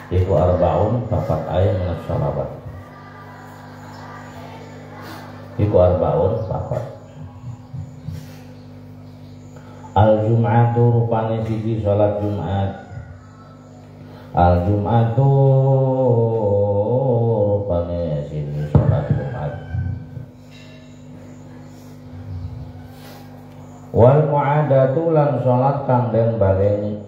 iku arbaun papat ayat minas sholawat. Iku arbaun papat. Al-Jum'atu rupane siji sholat Jumat. Al-Jum'atu rupane siji sholat Jumat. Wal mu'adatu lan sholat kang den baleni.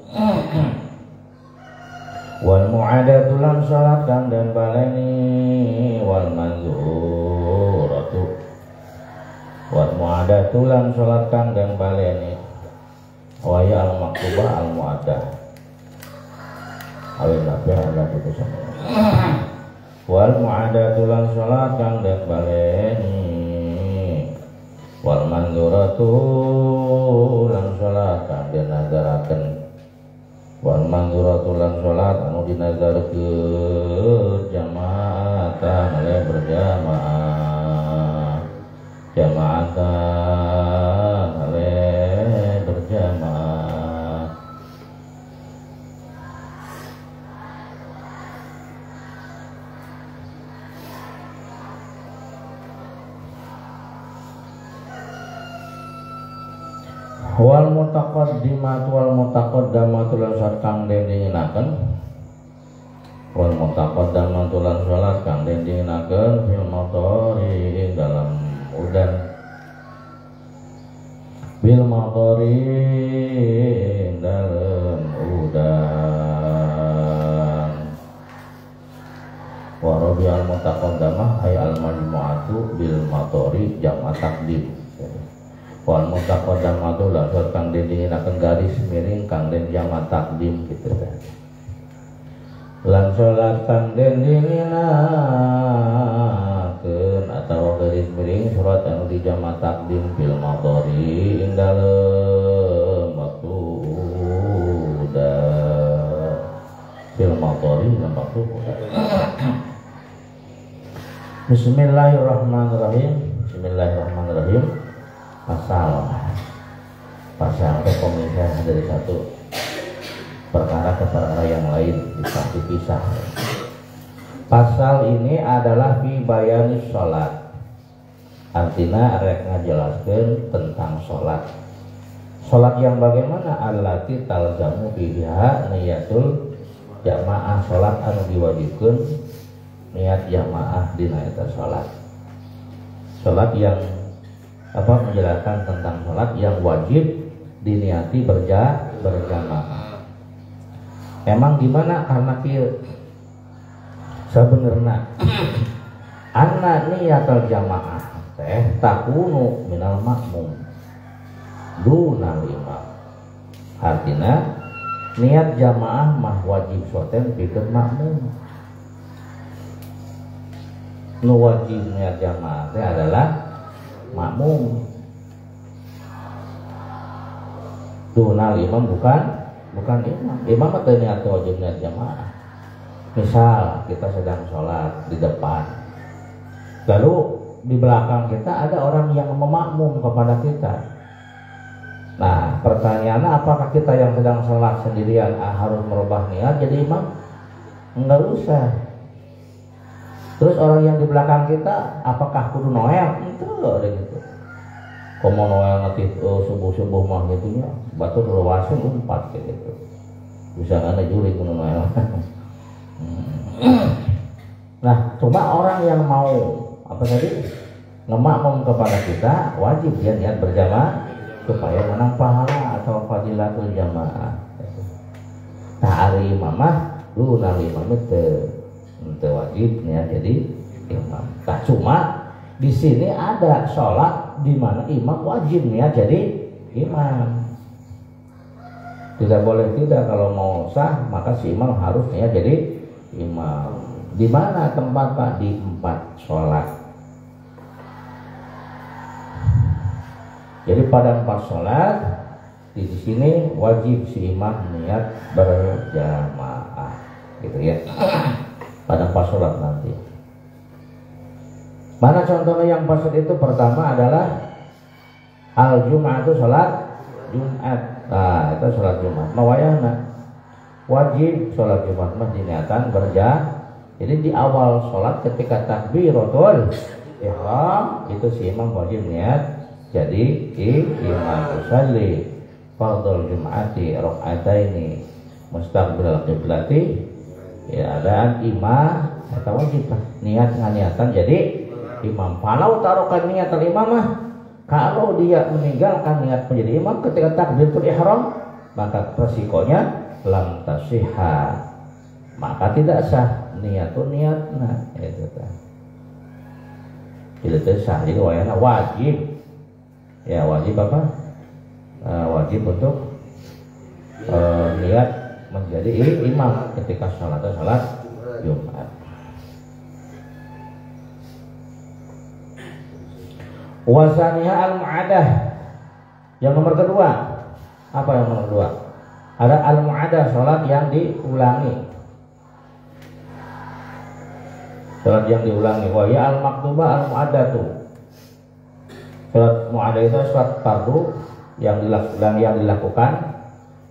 Wal mu'adatu lan sholat kang den baleni. Wal manzuratu. Wal mu'adatu lan sholat kang den baleni. Waya al-maktubah al-mu'adah awil nabi ala putusan. Wal mu'adatu lan sholat kang den baleni. Wal manzuratu lan sholat kang den nazaraken. Wal manzuratu lan sholat anu dinazarkeun jamaatan oleh berjamaah. Jamaatan oleh berjamaah. Wal mutaqaddimatu wal mutaqaddamatu lan sholat kang den dinginaken. Wal mutaqaddamatu lan sholat kang den dinginaken fil mathari dalam udan. Bil mathari dalam udan. Wa rabi'al mutaqaddamah ay al majmu'atu bil mathari jam'a taqdim. Wal mutaqaddamatu lan sholat kang den dinginaken garis miring kang den jam'a taqdim gitu kan. Lan sholat kang den dinginaken atau garis miring surat anu di jam'a taqdim bil mathari ing dalem waktu udan. Bil mathari lan waktu udan. Bismillahirrahmanirrahim. Bismillahirrahmanirrahim. Pasal pemisah dari satu perkara ke perkara yang lain dipisah. Pasal ini adalah fi bayanis sholat. Artinya rek ngajelaskeun tentang sholat. Sholat yang bagaimana? Allati talzamu fiha niyatul jamaah. Sholat anu diwajibkeun niat jamaah dina eta sholat. Sholat yang menjelaskan tentang sholat yang wajib diniati berjamaah. Emang gimana? Karena sebenarnya anna niyatul jamaah teh takunu minal makmum dunal imam. Artinya niat jamaah mah wajib soten pikeun makmum. Nu wajib niat jamaah teh adalah makmum. Dunal imam bukan imam. Imam atau niat wajib niat jamaah. Misal kita sedang sholat di depan, lalu di belakang kita ada orang yang memakmum kepada kita. Nah, pertanyaannya apakah kita yang sedang sholat sendirian harus merubah niat jadi imam? Enggak usah. Terus orang yang di belakang kita apakah kudu noel? Itu ada gitu. Komo noel nanti subuh mah gitunya, batu ruwasin umpat kayak gitu. Bisa ngana juri kudu noel. Nah, cuma orang yang mau ngemakmum kepada kita wajib dia niat berjamaah supaya menang pahala atau fadilatul jamaah. Nah, hari imamah dunal imam itu wajib niat jadi imam. Nah, cuma di sini ada sholat di mana imam wajib niat jadi imam. Tidak boleh tidak, kalau mau sah maka si imam harus niat jadi imam. Di mana tempat Pak? Di 4 sholat. Jadi pada 4 sholat di sini wajib si imam niat berjamaah, gitu ya. Pada 4 sholat nanti. Mana contohnya yang pasal itu? Pertama adalah al-jum'ah, itu sholat Jumat. Nah, itu sholat Jumat. Mawayana wajib sholat Jumat mah diniatan jadi di awal sholat ketika takbiratul ihram itu si imam wajib niat jadi imam usalli fardhu jum'ati raka'ataini mustaqbilal qiblati ya adaan imam atau wajib niat nganiatan jadi imam. Kalau taruhkan niat imam mah kalau dia meninggalkan niat menjadi imam ketika takbiratul ihram maka resikonya lam tasihha maka tidak sah niatun niatna itu kan tidak sah. Jadi wayana wajib ya wajib apa wajib untuk niat menjadi imam ketika sholat Jumat. Wasaniha al-mu'adah yang nomor kedua apa yang nomor kedua ada al-mu'adah sholat yang diulangi wa ya al-maktubah al-mu'adatu sholat mu'adah itu sholat fardu yang dilakukan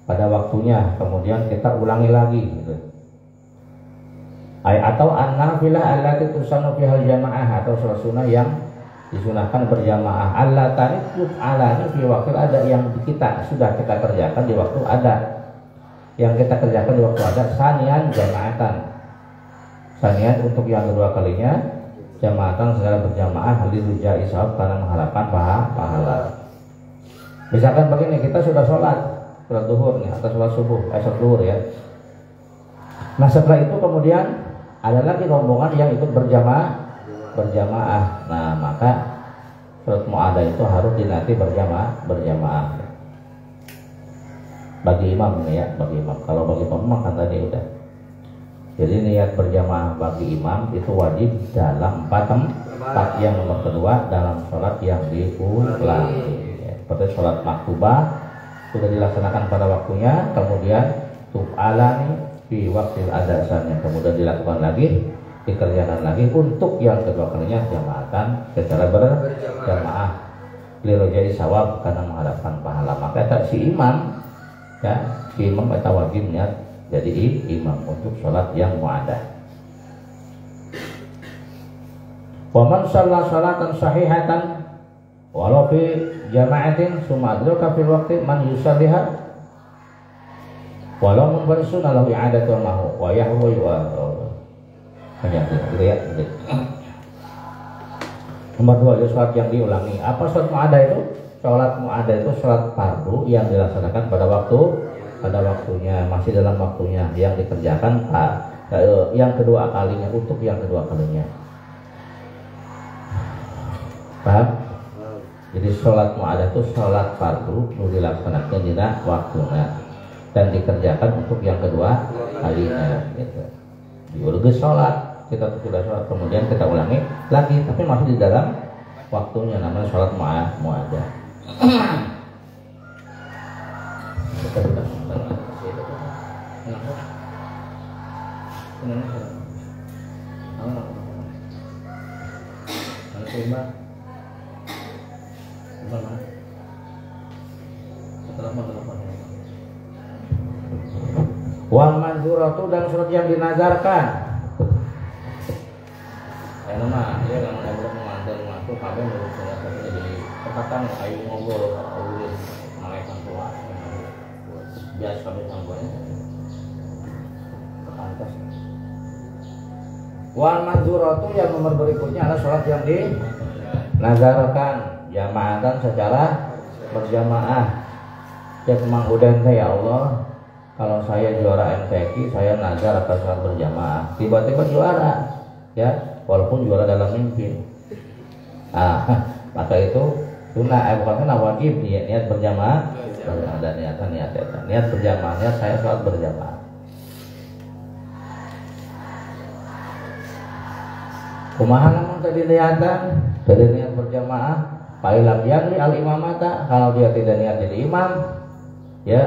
pada waktunya kemudian kita ulangi lagi gitu. Atau an-nafilah allati tusannu fiha al-jamaah atau sholat sunnah yang disunahkan berjamaah allati alani fi waktu ada yang kita sudah kita kerjakan di waktu ada yang kita kerjakan di waktu ada sanian jamaatan sanian untuk yang kedua kalinya jamaatan secara berjamaah liruja isab karena mengharapkan pahala. Misalkan begini kita sudah sholat zuhur nih atau sholat subuh sholat zuhur ya. Nah setelah itu kemudian ada lagi rombongan yang ikut berjamaah. Nah maka sholat mu'adah itu harus dinati berjamaah bagi imam ini ya bagi imam. Kalau bagi pemam kan tadi udah. Jadi niat berjamaah bagi imam itu wajib dalam empat yang nomor kedua dalam sholat yang diulangi. Seperti sholat maktubah sudah dilaksanakan pada waktunya kemudian tuf'alani fi waktu adasannya kemudian dilakukan lagi dikerjakan lagi untuk yang kedua kalinya jamaatan secara berjamaah lirojai sawab karena mengharapkan pahala. Maka si imam ya si imam itu wajib niat jadi imam untuk sholat yang mu'adah. Wa man shalla sholatan sahihatan walau fi jama'atin summa adraka fil waqti man yusalliha walau mun sunnah lahu i'adatu mahu wa yahwa hanya gitu ya. Nomor 2 sholat yang diulangi. Apa sholat mu'adah itu? Sholat mu'adah itu sholat fardu yang dilaksanakan pada waktunya masih dalam waktunya yang dikerjakan yang kedua kalinya untuk yang kedua kalinya. Paham? Jadi sholat mu'adah itu sholat fardu yang dilaksanakan di waktunya dan dikerjakan untuk yang kedua kalinya gitu. Diurus sholat kita sudah sholat kemudian kita ulangi lagi tapi masih di dalam waktunya namanya sholat mu'adah. Wal manzuratu dan surat yang dinazarkan. Ayo mah dia kalau ngobrol mengantar masuk kabeh menurut saya jadi katakan ayo ngobrol ulun malaikat tua. Biasa kabeh sampeyan. Pantas. Wal manzuratu yang nomor berikutnya adalah sholat yang dinazarkan jamaatan secara berjamaah. Cek Mang Udan teh ya Allah, kalau saya juara MTQ saya nazar akan sholat berjamaah. Tiba-tiba juara, ya walaupun juara dalam mimpi. Maka itu sunnah bukan sunnah wajib niat berjamaah. Ada niat berjamaah, niat saya sholat berjamaah. Kumaha namun tadi niat berjamaah, fa'ilam yaqli al-imamata, kalau dia tidak niat jadi imam, ya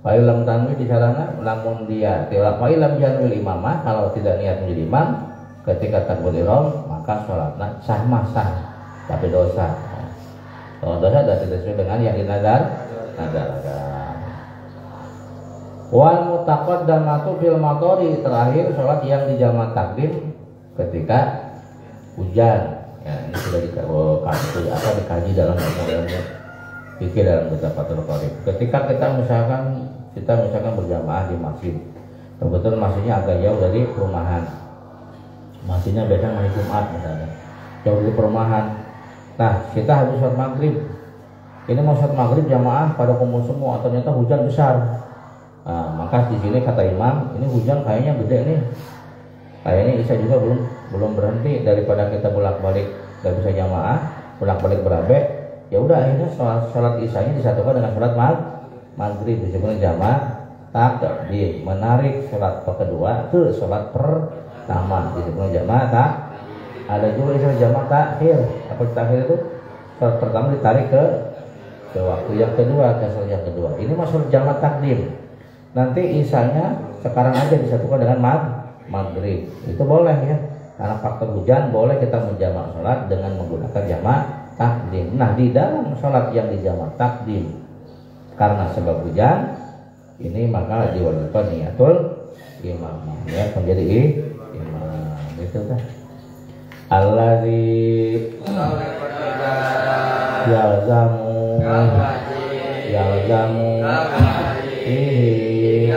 fa'ilam tanwi di sarana, namun dia fa'ilam yaqli imamah, kalau tidak niat menjadi imam ketika takbiratul ihram maka sholatnya sah tapi dosa. Kalau dosa tidak sesuai dengan yang dinazarkan. Wal mutaqaddamatu fil matori, terakhir sholat yang dijamak takdim ketika hujan. Ya, ini sudah dikaji dalam ilmu fikih dalam kitab Fathul Qorib. Ketika kita misalkan berjamaah di masjid, kebetulan masjidnya agak jauh dari perumahan, masjidnya beda hari Jumat misalnya, jauh dari perumahan. Nah, kita habis sholat maghrib, ini mau sholat maghrib jamaah pada kumpul semua, ternyata hujan besar. Nah, maka di sini kata imam, ini hujan kayaknya gede nih, kayaknya isya juga belum berhenti, daripada kita bolak-balik nggak bisa jamaah, bolak-balik berabe, ya udah akhirnya sholat isyanya disatukan dengan sholat maghrib, disebutnya jamaah takdim, menarik sholat kedua ke sholat pertama, disebutnya jamaah tak. Ada juga istilah jamaah takhir. Apa takhir itu? Sholat pertama ditarik ke waktu yang kedua, ke sholat yang kedua. Ini masuk jamaah takdim. Nanti isyanya sekarang aja disatukan dengan maghrib. Itu boleh ya. Karena faktor hujan boleh kita menjamak sholat dengan menggunakan jamaah takdim. Nah, di dalam sholat yang dijamak takdim karena sebab hujan ini maka diwajibkan niatul imam ya, menjadi imam. Itu kan alladzi yalzamu fihi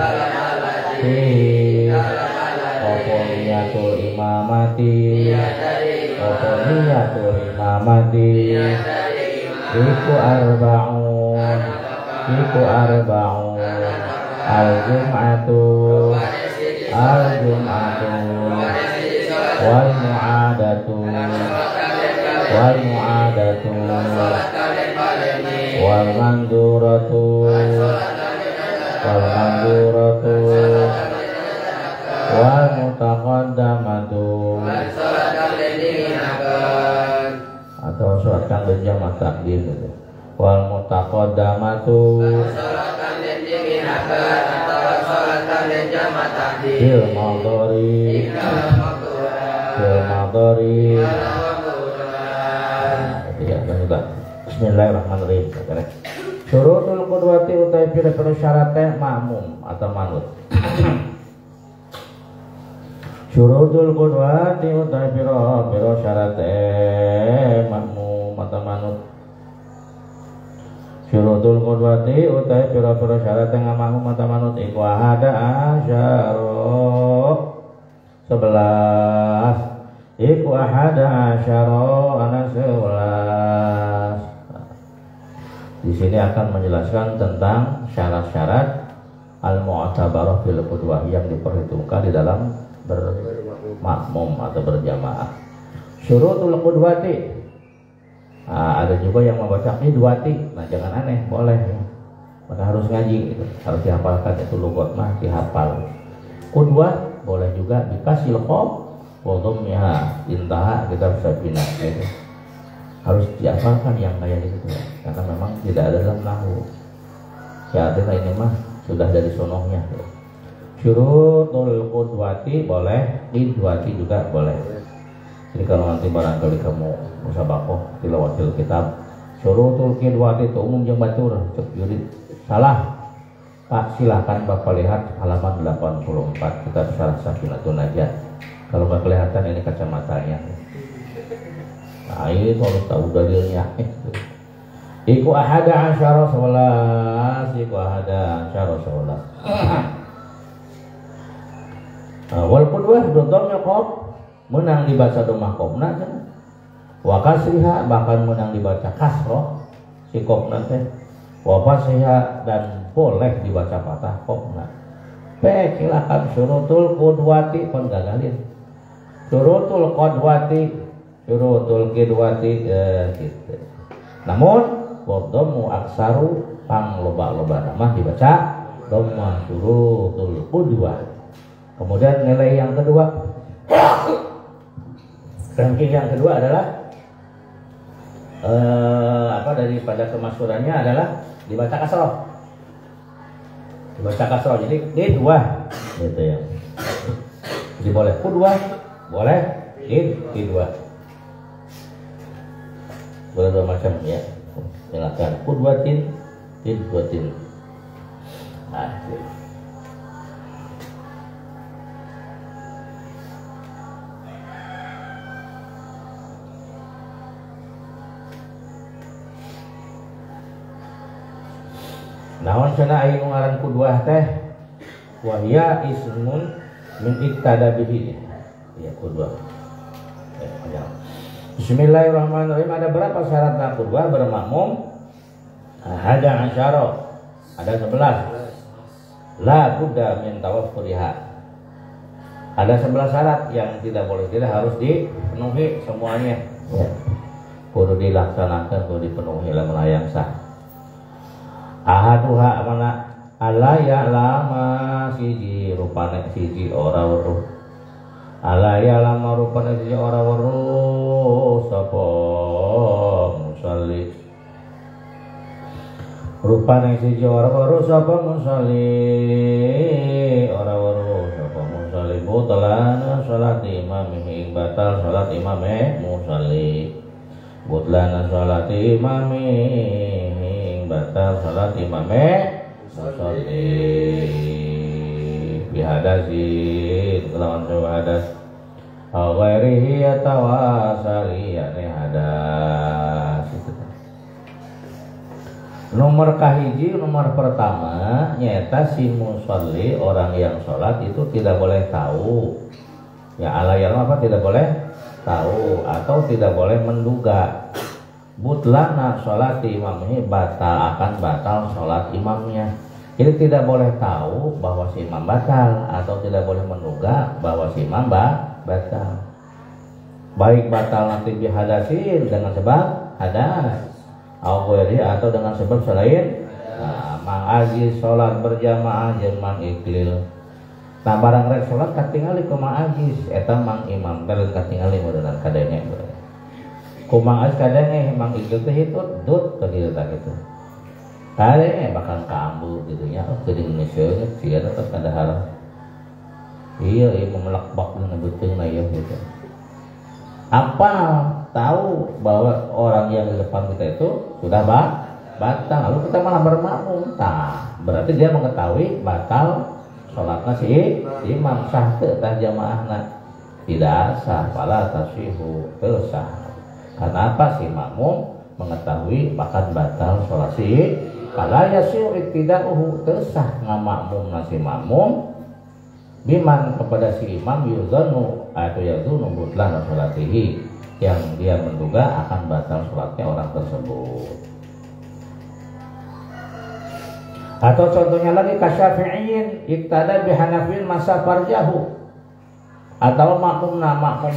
niatul imamati iku arba'un al-jum'atu wal mu'adatu wal manduratu wal mutaqaddamatu, atau sholat yang berjamaah takdim gitu. Wal mutaqaddamatu fil madori ya, sudah. Bismillahirrahmanirrahim. Syurutul qudwati utai pira-pira syaratnya makmum atau manut. Syurutul qudwati utai pira-pira syaratnya makmum atau manut. Syurutul qudwati utai pira-pira syaratnya makmum atau manut iku ahada asyara 11. Iku ahada asyara ana 11. Di sini akan menjelaskan tentang syarat-syarat al-mu'tabarah fil qudwah yang diperhitungkan di dalam bermakmum atau berjamaah. Syurutul qudwati. Nah, ada juga yang membaca qidwati. Nah, jangan aneh, boleh ya. Maka harus ngaji gitu. Harus dihafalkan, itu lugat mah dihafal. Qudwah boleh juga dikasih qaf wa dhammiha, intaha kita bisa pindah gitu. Harus dihafalkan yang kayak gitu ya, karena memang tidak ada dalam nahwu. Syaratnya ini mah sudah dari sonohnya ya. Syurutul qudwati boleh, qidwati juga boleh. Jadi kalau nanti barangkali kamu musabaqah tilawatil kitab, syurutul qidwati itu umum jeung batur, cek yurid salah. Pak, silakan Bapak lihat halaman 84 kitab Syarah Safinatun Najah. Kalau nggak kelihatan ini kacamatanya. Nah, ini harus tahu dalilnya. Iku ahada asyara 11. Wal qudwah dhamma qaf, menang dibaca domah qafna kan. Wa kasriha, bahkan menang dibaca kasroh si qafna teh. Wa fasiha, dan boleh dibaca patah qafna. Silakan syurutul qudwati pun gagalin. Syurutul qidwati gitu. Namun wadhammu aksaru pang loba-loba nama dibaca dhamma syurutul qudwah. Kemudian nilai yang kedua, ranking yang kedua adalah daripada kemasyhurannya adalah dibaca kasroh. Jadi D2 gitu ya. Jadi boleh qudwah, boleh D2. Boleh dua macam ya. Silakan qudwatin. Nah, Naon cenah aya ngaran qudwah teh wa hiya ismun min iktada bihi. Ya qudwah. Bismillahirrahmanirrahim. Ada berapa syarat qudwah bermakmum? Ada 10. Ada 11. La budda min tawaffuriha. Ada 11 syarat yang tidak harus dipenuhi semuanya. Ya. Kudu dilaksanakan, kudu dipenuhi lamun hayang sah. Ahaduha mana ala ya'lama siji rupane siji ora weruh. Ala ya'lama rupane siji ora weruh sapa musalli. Rupane siji ora weruh sapa musalli. Ora weruh sapa musalli butlana salat imamihi batal salat imame musalli. Butlana salat imamihi batal salat imame musalli bihadasin kelawan hadas aw ghairihi atawasali yani hadas. Nomor kahiji, nomor pertama nyata si musalli orang yang sholat itu tidak boleh tahu ya alayal apa tidak boleh tahu atau tidak boleh menduga butlana sholat imamnya batal sholat imamnya. Jadi tidak boleh tahu bahwa si imam batal atau tidak boleh menduga bahwa si imam batal. Baik batal nanti bihadasin dengan sebab hadas atau dengan sebab selain mang ajiz sholat berjamaah jeung mang iklil. Nah barang rek sholat katingali ku mang ajiz eta mang imam teh katingali modelan kadenge. Ku mang ajiz kadenge mang iklil teh hitut dut kitu tah kitu. Kadenge bakal kaambu kitu nya ke di Indonesia nya sia tetep kada haram. Iya ieu melekbak dengan beteungna ieu gitu. Apa tahu bahwa orang yang di depan kita itu sudah batal, lalu kita malah bermakmum. Nah, berarti dia mengetahui batal sholatnya si imam sah teu tah jamaahna. Tidak sah, fala tasihu, teu sah. Karena apa? Si makmum mengetahui bahkan batal sholat si fala yasihu iktidauhu, teu sah ngamakmumna si makmum biman kepada si imam yuzannu atau yazunnu butlan sholatihi yang dia menduga akan batal sholatnya orang tersebut. Atau contohnya lagi kasyafi'in iktada bihanafin masa farjahu, atau makmum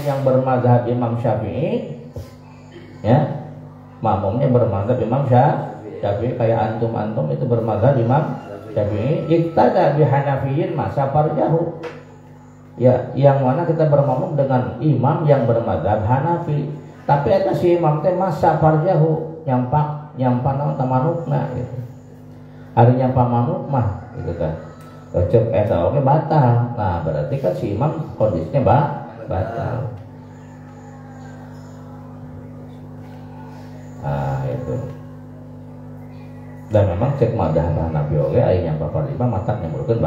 yang bermadzhab Imam Syafi'i ya, makmumnya bermadzhab Imam Syafi'i kayak antum itu bermadzhab Imam Syafi'i iktada bihanafiyin masa farjahu ya, yang mana kita bermakmum dengan imam yang bermadzhab Hanafi, tapi eta si imam teh masa farjahu nyampak naon tamanukna gitu. Ari nyampak manuk mah gitu kan. Cek eta oge batal. Nah, berarti kan si imam kondisinya batal. Nah, itu. Dan memang cek madzhab Hanafi oge aya nyampak farima mata nyamurkeun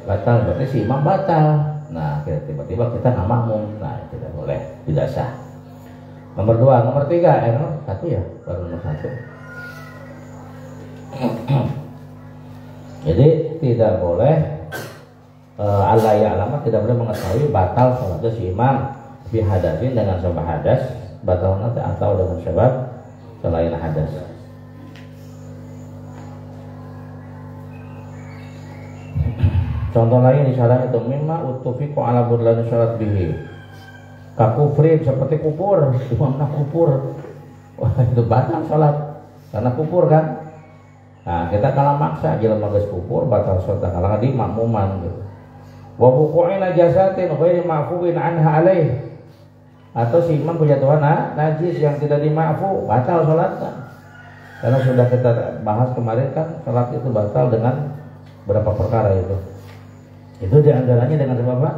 batal, berarti si imam batal. Nah, tiba-tiba kita nggak makmum, nah tidak boleh, tidak sah. Nomor 2, nomor 3, nomor 1 ya, baru nomor 1. Jadi tidak boleh alama tidak boleh mengetahui batal sholatnya si imam bihadasin dengan sebab hadas, batal nanti atau dengan sebab selain hadas. Contoh lain di syarah itu mimma utufiqu ala budlan syarat bihi. Kakufrin seperti kupur, imamna kupur. Wah, itu batal salat karena kupur kan. Nah, kita kalah maksa jelema geus kupur batal salat kalah di makmuman gitu. Wa buqu'in najasatin ghairi ma'fuwin anha alaih. Atau si imam kejatuhan najis yang tidak dima'fu, batal salatnya. Karena sudah kita bahas kemarin kan salat itu batal dengan berapa perkara itu. Itu diantaranya dengan sebab apa?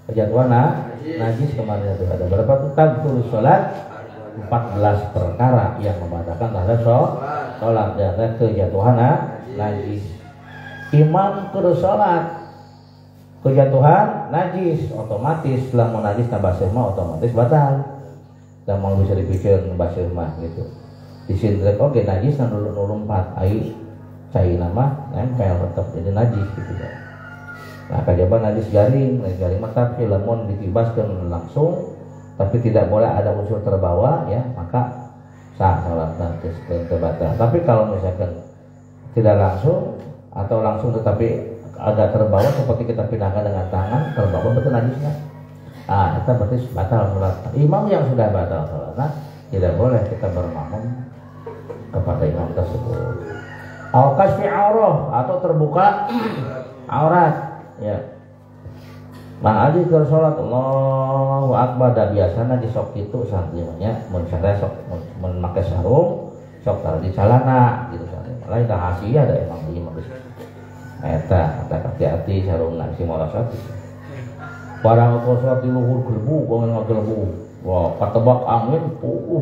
Kejatuhan najis kemarin itu ada berapa tuh? Tabtul sholat 14 perkara yang membatalkan terhadap sholat dan kejatuhan najis. Imam kudu sholat kejatuhan najis otomatis lamun najis tambah mah otomatis batal. Dan mau bisa dipikir basir mah gitu. Di sini oke najis nulun 4 ai cai nama nempel tetap jadi najis gitu kan. Nah kajaba najis garing mah tapi lamun ditibaskeun langsung tapi tidak boleh ada unsur terbawa ya maka sah salat nanti batal. Tapi kalau misalkan tidak langsung atau langsung tetapi agak terbawa seperti kita pindahkan dengan tangan terbawa betul najisnya. Ah kita berarti batal salat. Imam yang sudah batal salat tidak boleh kita bermakmum kepada imam tersebut. Au kasfi aurah atau terbuka aurat ya. Mang aji keur salat Allahu akbar da biasana di sok kitu santrinya mun sadaya sok mun make sarung sok tara di calana gitu santrinya. Lain da hasia da emang di imam eta hati-hati sarungna si morosot. Barang kosot di luhur gelebu gongen ngagelebu. Wah, katebak angin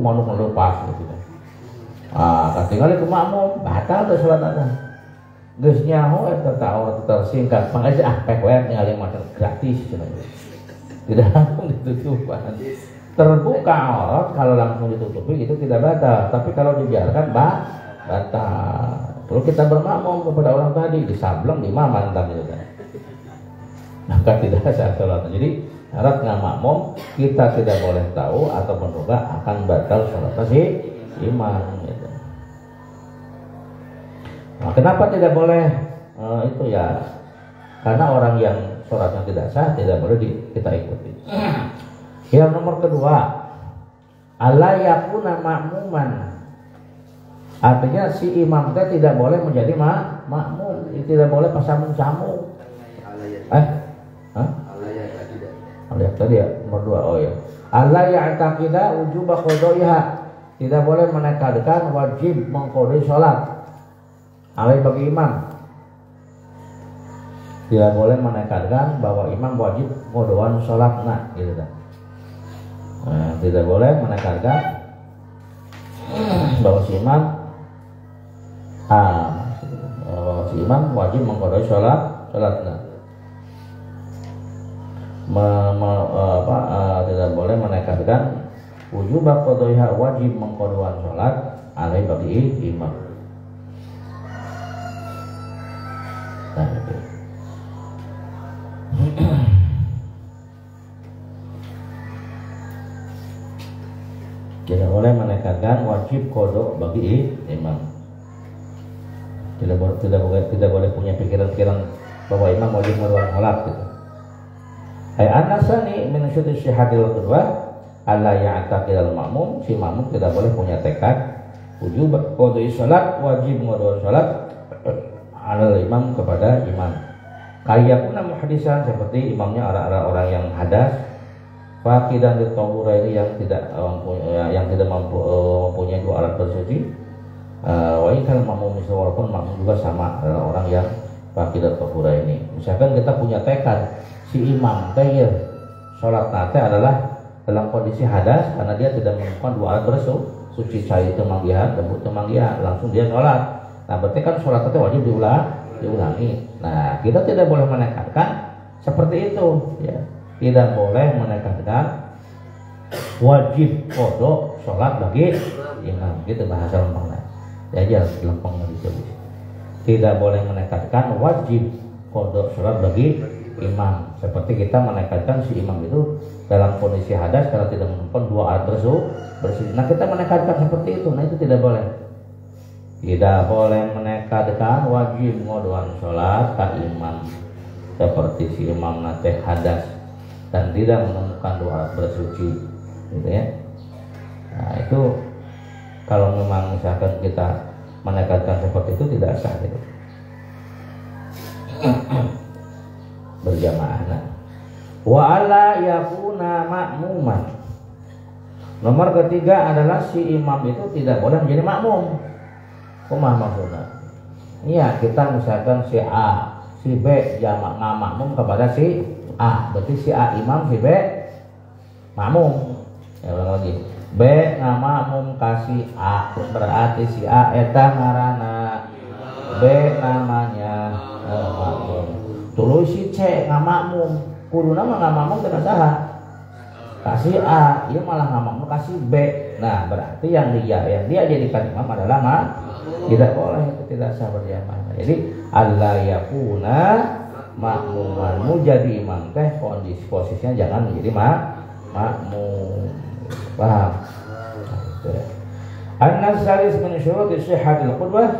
manuk ngelepas gitu. Ah, katingali ke makmum batal teh salatna. Geus nyaho eta aurat tersingkat pangaja pek we ningali macam gratis cenah. Tidak langsung ditutupan. Terbuka aurat kalau langsung ditutupi itu tidak batal, tapi kalau dibiarkan batal. Perlu kita bermakmum kepada orang tadi disableng di maman gitu kan. Maka tidak sah salatnya. Jadi syarat ngamakmum kita tidak boleh tahu atau menduga akan batal salat si imam gitu. Nah, kenapa tidak boleh itu ya? Karena orang yang sholatnya tidak sah tidak boleh kita ikuti. Yang nomor kedua, alla yakuna ma'muman. Artinya si imam itu tidak boleh menjadi makmum, tidak boleh pasang camu. Allah tadi ya nomor 2 oh ya. Allah ya'taqida wujuba qadaiha. Tidak boleh menekankan wajib mengqadai salat. Alai bagi imam. Tidak boleh menekankan bahwa imam wajib ngodoan salatna gitu kan. Nah, tidak boleh menekankan bahwa si imam wajib mengqadai salatna. Tidak boleh menekankan wujub qadaiha wajib mengqadai salat alai bagi imam. Nah, itu. Tidak boleh menekankan wajib qada bagi imam. Tidak boleh punya pikiran-pikiran bahwa imam wajib melakukan salat gitu. An-nasani min syuti syihadil kedua alla ya'taqid al-ma'mum, si makmum tidak boleh punya tekad wujub qadai salat wajib melakukan salat ala imam kepada imam. Kayakuna muhadisan seperti imamnya orang yang hadas, faqidan litahura ini yang tidak mempunyai 2 alat bersuci. Wa in kana makmum walaupun makmum juga sama adalah orang yang faqidan tahura ini. Misalkan kita punya tekad si imam teh salat nate adalah dalam kondisi hadas karena dia tidak menemukan 2 alat bersuci cai temanggihan, debu temanggihan, langsung dia salat. Nah, berarti kan sholat itu wajib diulangi. Nah, kita tidak boleh menekankan seperti itu, ya. Tidak boleh menekankan wajib qada sholat bagi imam. Gitu bahasa lempengnya. Ya aja lempeng ditulis. Tidak boleh menekankan wajib qada sholat bagi imam. Seperti kita menekankan si imam itu dalam kondisi hadas kalau tidak menemukan 2 alat bersuci. Nah, kita menekankan seperti itu. Nah, itu tidak boleh. Tidak boleh menekadkan wajib ngodoan sholat ke imam seperti si imam nate hadas dan tidak menemukan 2 alat bersuci gitu ya. Nah, itu kalau memang misalkan kita menekadkan seperti itu tidak sah gitu. Berjamaah. Nah. Wa alla yakuna ma'muman. Nomor ketiga adalah si imam itu tidak boleh menjadi makmum. Kumah maksudnya. Iya, kita misalkan si A, si B jamak ngamakmum kepada si A. Berarti si A imam, si B makmum. Ya ulang lagi. B ngamakmum kasih A. Berarti si A eta ngaranna. B namanya makmum. Tuluy si C ngamakmum. Kuduna mah ngamakmum teu saha. Kasih A, dia malah ngamakmum kasih B. Nah, berarti yang dia jadikan imam adalah Tidak boleh, itu tidak sah berjamaah. Jadi alla yakuna makmuman, jadi imam teh kondisi posisinya jangan menjadi makmum. Paham? An-nasalis min syuruti sihhatil qudwah.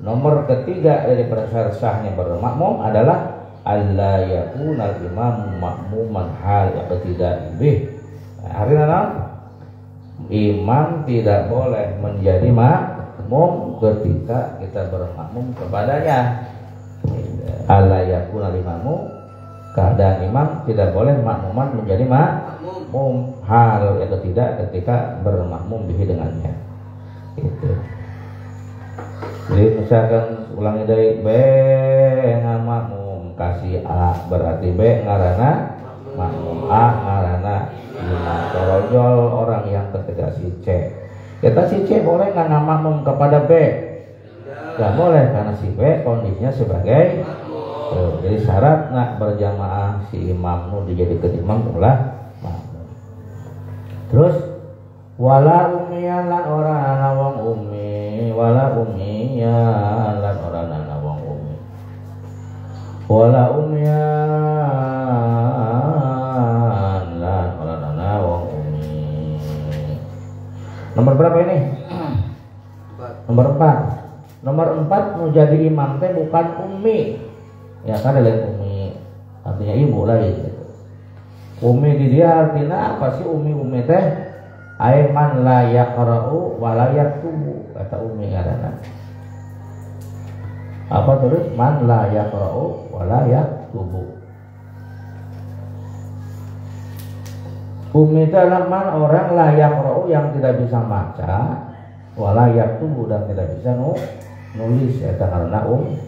Nomor ketiga dari persyarat sahnya bermakmum adalah alla yakuna imam makmuman hal iqtida'i bih. Artinya imam tidak boleh menjadi makmum ketika kita bermakmum kepadanya. Alla yakuna imamu, keadaan imam tidak boleh makmuman menjadi makmum hal atau tidak ketika bermakmum bihi dengannya. Itu. Jadi misalkan ulangi dari B makmum kasih A, berarti B ngaranna makmum, A ngaranna imam. Torojol orang yang ketika si C, kita si C boleh nggak makmum kepada B? Nggak boleh karena si B kondisinya sebagai jadi syarat nak berjamaah si imam nu dijadikan imam ulah makmum. Terus wala ummiyan lan ora ana wong ummi, wala ummiyan lan ora ana wong ummi, wala ummiyan lan ora ana wong ummi. Nomor berapa ini? Nomor 4. Nomor 4 mau jadi imam teh bukan ummi. Ya kan lain umi, artinya ibu lain gitu. Umi di dia artinya apa sih umi teh? Aiman la yaqra'u wa la yaktubu, kata umi karena. Apa terus? Man la yaqra'u wa la yaktubu. Umi itu adalah man orang la yaqra'u yang tidak bisa baca, wa la yaktubu dan tidak bisa nulis, ya karena umi.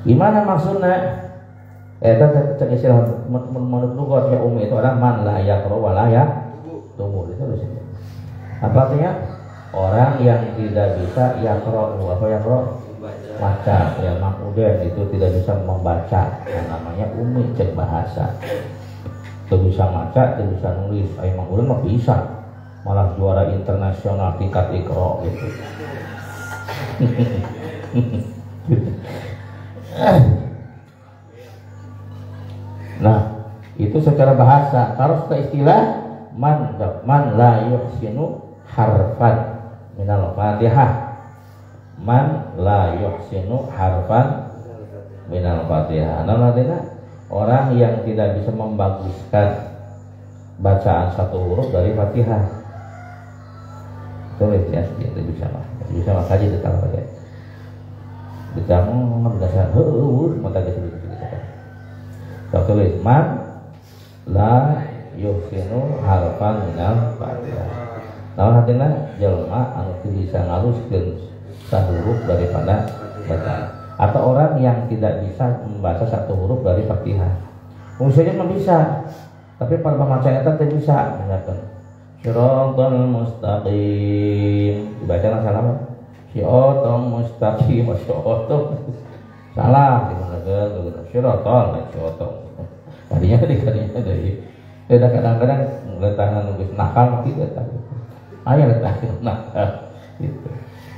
Gimana maksudnya? Itu istilah menurut lugat ya ummi itu adalah man la yaqra wa la yaktubu. Itu disebut. Apa artinya? Orang yang tidak bisa yaqra, apa yaqra? Baca. Ya makmuden itu tidak bisa membaca. Yang namanya ummi cek bahasa. Tidak bisa baca, tidak bisa nulis. Ayo makmuden mah bisa. Malah juara internasional tingkat iqra gitu. Nah, itu secara bahasa. Kalau secara istilah man la yuhsinu harfan minal Fatihah. Man la yuhsinu harfan minal Fatihah. Nah, artinya orang yang tidak bisa membaguskan bacaan satu huruf dari Fatihah. Tulis ya, itu bisa kaji detail saja. Dikamu berdasar mata gitu. Kalau tulis man la yuhsinu harfan minal Fatihah. Nah, artinya jelma anu bisa ngaluskeun sahuruf daripada bacaan. Atau orang yang tidak bisa membaca satu huruf dari Fatihah. Maksudnya mah bisa, tapi para pembaca eta teh bisa. Misalkan Shiratal mustaqim dibaca salah. Syirotong mustaqim, syirotong salah gimana kan? Syirotong, syirotong. Tadinya dari kadang-kadang letakkan nulis nakal gitu tapi ayo letakkan nakal gitu.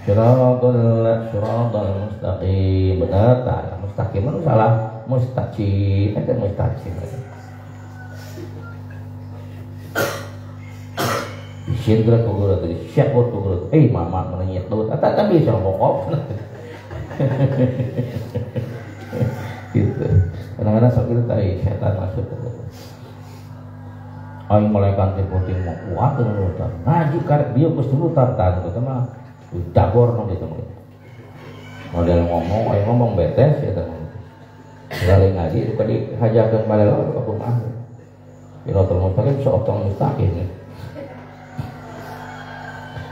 Syiratal mustaqim benar tak? Mustaqim itu salah, mustaqim itu mustaqim. Sindra kuguru tadi siapa kuguru? Mama menanyat tuh, tak bisa ngomong. Gitu. Kadang-kadang sakit tadi setan masuk. Aing malaikat putih mau kuat nurutan. Ngaji karek dia mesti nurutan tan itu mah dagor nang gitu. Model ngomong, aing ngomong betes ya teman. Sekali ngaji itu kadi hajakeun balelo aku mah. Siratal mustaqim sotong mustaqim.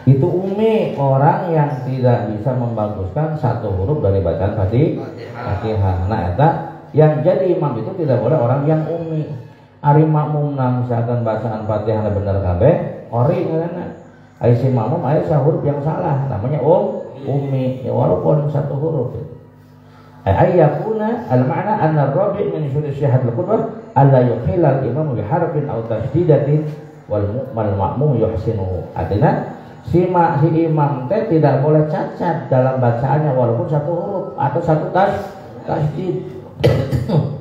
Itu umi orang yang tidak bisa membaguskan satu huruf dari bacaan Fatihah. Nah, eta yang jadi imam itu tidak boleh orang yang umi. Ari makmum nang misalkan bacaan Fatihah bener kabeh, ori ngaranna. Ai si makmum aya huruf yang salah, namanya ummi, ya walaupun satu huruf. Ayyakuna al-ma'na anna ar-rabi' min syurut syahadatul qudwah alla yukhila al-imam bi harfin aw tashdidatin wal ma'mum yuhsinuhu. Artinya si imam teh tidak boleh cacat dalam bacaannya walaupun satu huruf atau satu tasdid.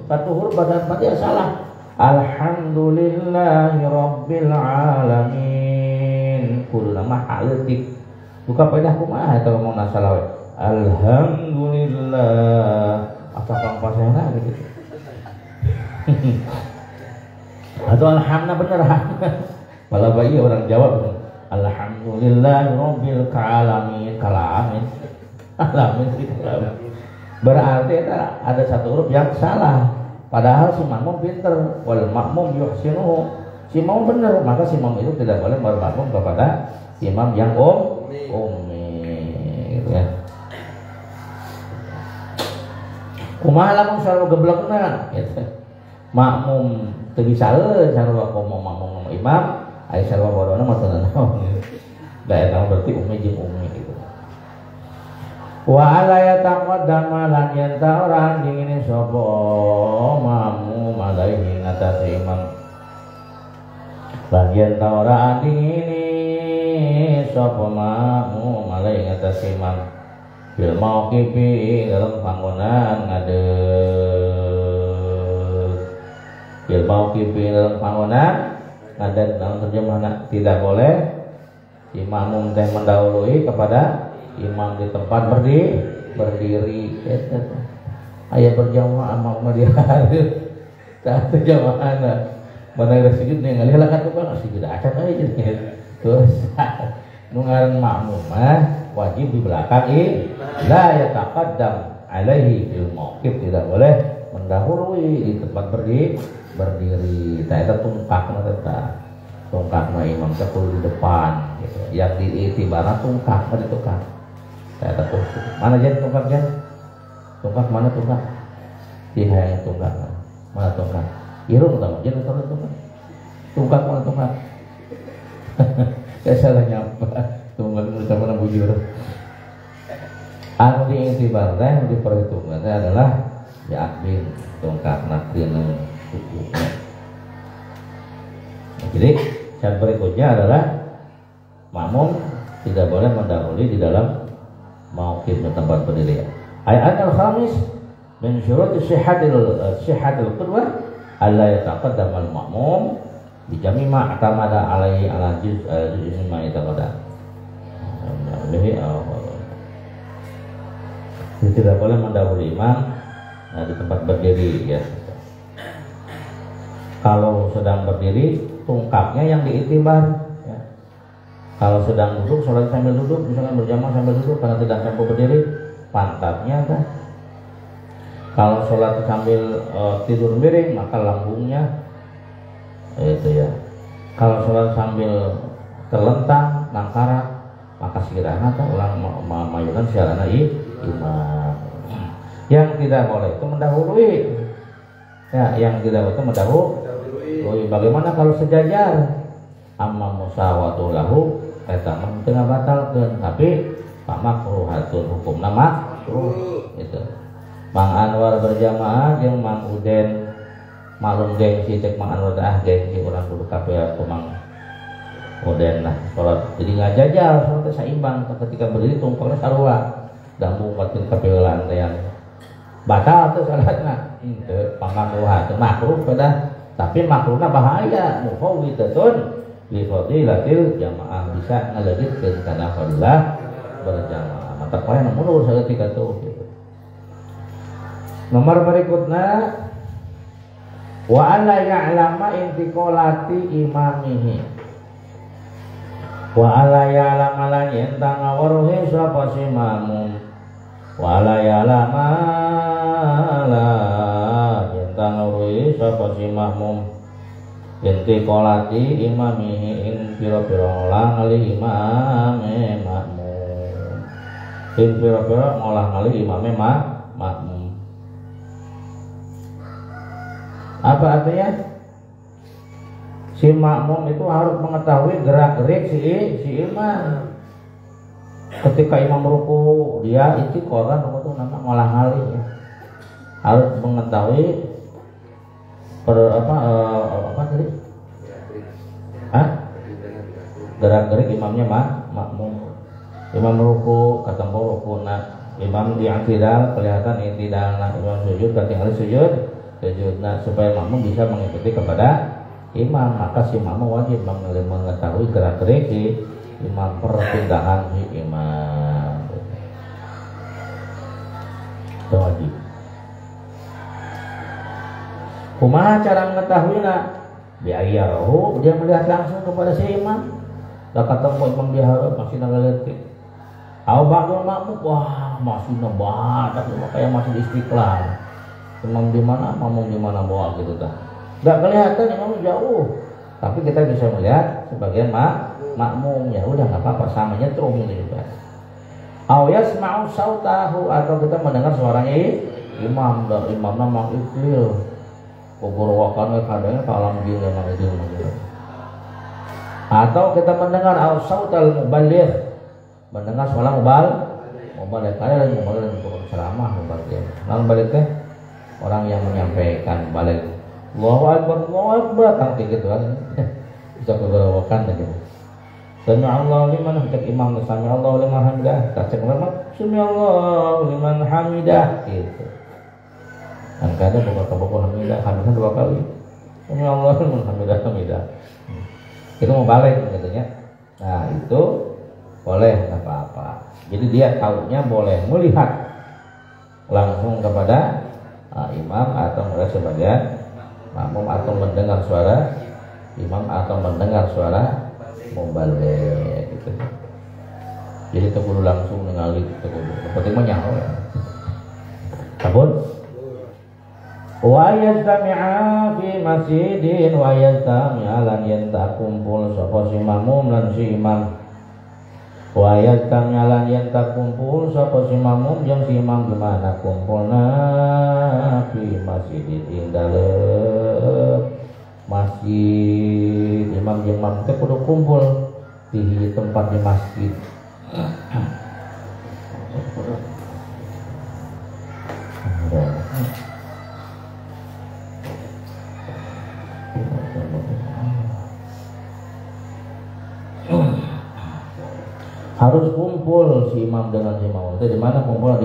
Satu huruf pada Fatihah salah. Alhamdulillahi rabbil alamin. Kudu nama haletik. Buka pedah kumaha eta ngomong salah we. Alhamdulillah. Apa kang pasehna gitu. Atau alhamdulillah beneran. Malah bayi orang Jawa bener. Alhamdulillah rabbil alamin. Kalamin. Alamin. Berarti ada satu huruf yang salah. Padahal si makmum pinter. Wal makmum yuhsinuhu. Si makmum bener, maka si makmum itu tidak boleh bermakmum kepada imam yang ummi gitu ya. Kumaha lamun sarua geblekna gitu. Makmum teu bisa sarua komo makmum imam, aya sarua bodona mah teu naon. Da eta berarti ummi jeung ummi gitu. Wa ala yataqaddama lan yanta orang dingin sapa makmum alaihi ngatasi imam. Lan yanta orang dingin sapa makmum alaihi ngatasi imam. Bil mauqifi dalam panggonan ngadeg. Bil mauqifi dalam panggonan ngadeg dalam terjemahna tidak boleh imam teh mendahului kepada imam di tempat berdiri. Aya berjamaah mah dia hadir. Tah jamaah mana geus sujud ningali heula ka tukang sujud acan aja terus nu ngaran makmum mah wajib di belakang la yataqaddam alaihi fil mauqif, tidak boleh mendahului di tempat berdiri. Tah eta tungkakna teh tungkakna imam teh kudu di depan gitu. Yang diitibarna tungkak di tukang. Tah eta tuh. Mana jen tungkak jen? Tungkak mana tungkak? Dihayang tungkak. Mana tungkak? Irung tah jen tungkak. Tungkak mana tungkak? Saya salah nyapa. Tungkak mereka mana bujur. Anu diitibar teh diperhitungkan adalah yakin tungkak nakdina hukumnya. Jadi yang berikutnya adalah makmum tidak boleh mendahului di dalam mauqif tempat berdiri. Ayat al-khamis min syurut sihhatil qudwah alla yataqaddam al-ma'mum bi jami' ma atamada alaihi ala juz'in ma yataqaddam. Tidak boleh mendahului imam di tempat berdiri ya. Kalau sedang berdiri tungkaknya yang diitibar ya. Kalau sedang duduk, sholat sambil duduk, misalkan berjamaah sambil duduk karena tidak mampu berdiri, pantatnya kan. Kalau sholat sambil tidur miring, maka lambungnya itu ya. Kalau sholat sambil terlentang, nangkarak, maka sikirana kan ulang mayunan siarana imam. Yang tidak boleh itu mendahului. Ya, yang tidak boleh itu mendahului. Bagaimana kalau sejajar? Amma musawatu lahu eta mah teu ngabatalkeun, tapi makruhatun hukumna makruh gitu. Mang Anwar berjamaah jeung Mang Uden malum gengsi cek Mang Anwar gengsi urang kudu kapea ku Mang Uden lah salat. Jadi ngajajal salat saimbang ketika berdiri tungkakna sarua dambung batin kapea lantean. Batal teh salatna. Henteu pangangruhatun makruh pada tapi makruhna bahaya mufawwidatun li fadilatil jamaah bisa ngalegitkeun kana fadilah berjamaah. Mata poe mundur saeutik atuh gitu. Nomor berikutnya wa alla ya'lama intiqalati imamihi. Wa alla ya'lama lan yentang waruhi sapa si makmum. Wa alla ya'lama la tanuri sapa si makmum intiqalati imamihi ing pira-pira ngolah ngali imame makmum ing pira-pira ngolah ngali imame makmum. Apa artinya? Si makmum itu harus mengetahui gerak-gerik si imam. Ketika imam ruku dia istiqolah itu nama ngolah ngali ya. Harus mengetahui apa tadi? Gerak-gerik imamnya makmum. Imam ruku ketemu rukuna, imam i'tidal kelihatan i'tidalna, imam sujud ketinggalan sujudna, supaya makmum bisa mengikuti kepada imam. Maka si makmum wajib mengetahui gerak-gerik si imam, perpindahan si imam. Itu wajib. Kumaha cara mengetahuinya? Biayarahu, dia melihat langsung kepada si imam. Dah ketemu imam dia harap masih ngaletik. Aw ba'dul makmum, wah masih nebadak, kayak masih di Istiqlal. Imam di mana, makmum di mana bawa gitu dah. Enggak kelihatan imam jauh. Tapi kita bisa melihat sebagian makmum, ya udah enggak apa-apa, sama nyetrum ini juga. Aw yasma'u sautahu, atau kita mendengar suaranya imam, dan imamnya mang ikil. Pegorowakan kadangnya kalam jin yang itu. Atau kita mendengar sautal muballigh, mendengar suara muballigh kaya dan muballigh untuk ceramah muballigh. Nah muballigh teh orang yang menyampaikan balik. Allahu akbar tang gitu kan. Bisa pegorowakan gitu. Sami Allahu liman hamidah, imam sami Allahu liman hamidah, cek memang sami Allahu liman hamidah gitu. Dan kadang beberapa hamidah dua kali. Ini Allah hamidah. Itu mau balik gitu ya. Nah itu boleh, nggak apa-apa. Jadi dia tahunya boleh melihat langsung kepada imam, atau melihat sebagian makmum, atau mendengar suara imam, atau mendengar suara muballigh gitu. Jadi terkudu langsung ningali terkudu. Penting mah nyaho ya. Sabun. Wa yastami'a fi masjidin, wa yastami'a lan yen tak kumpul sapa si makmum lan si imam. Wa yastami'a lan yen tak kumpul sapa si makmum jeung si imam, gimana kumpulna fi masjidin ing dalem masjid. Imam jeung makmum teh kudu kumpul di tempat di masjid. Harus kumpul si imam dengan si makmum. Di mana kumpul? Di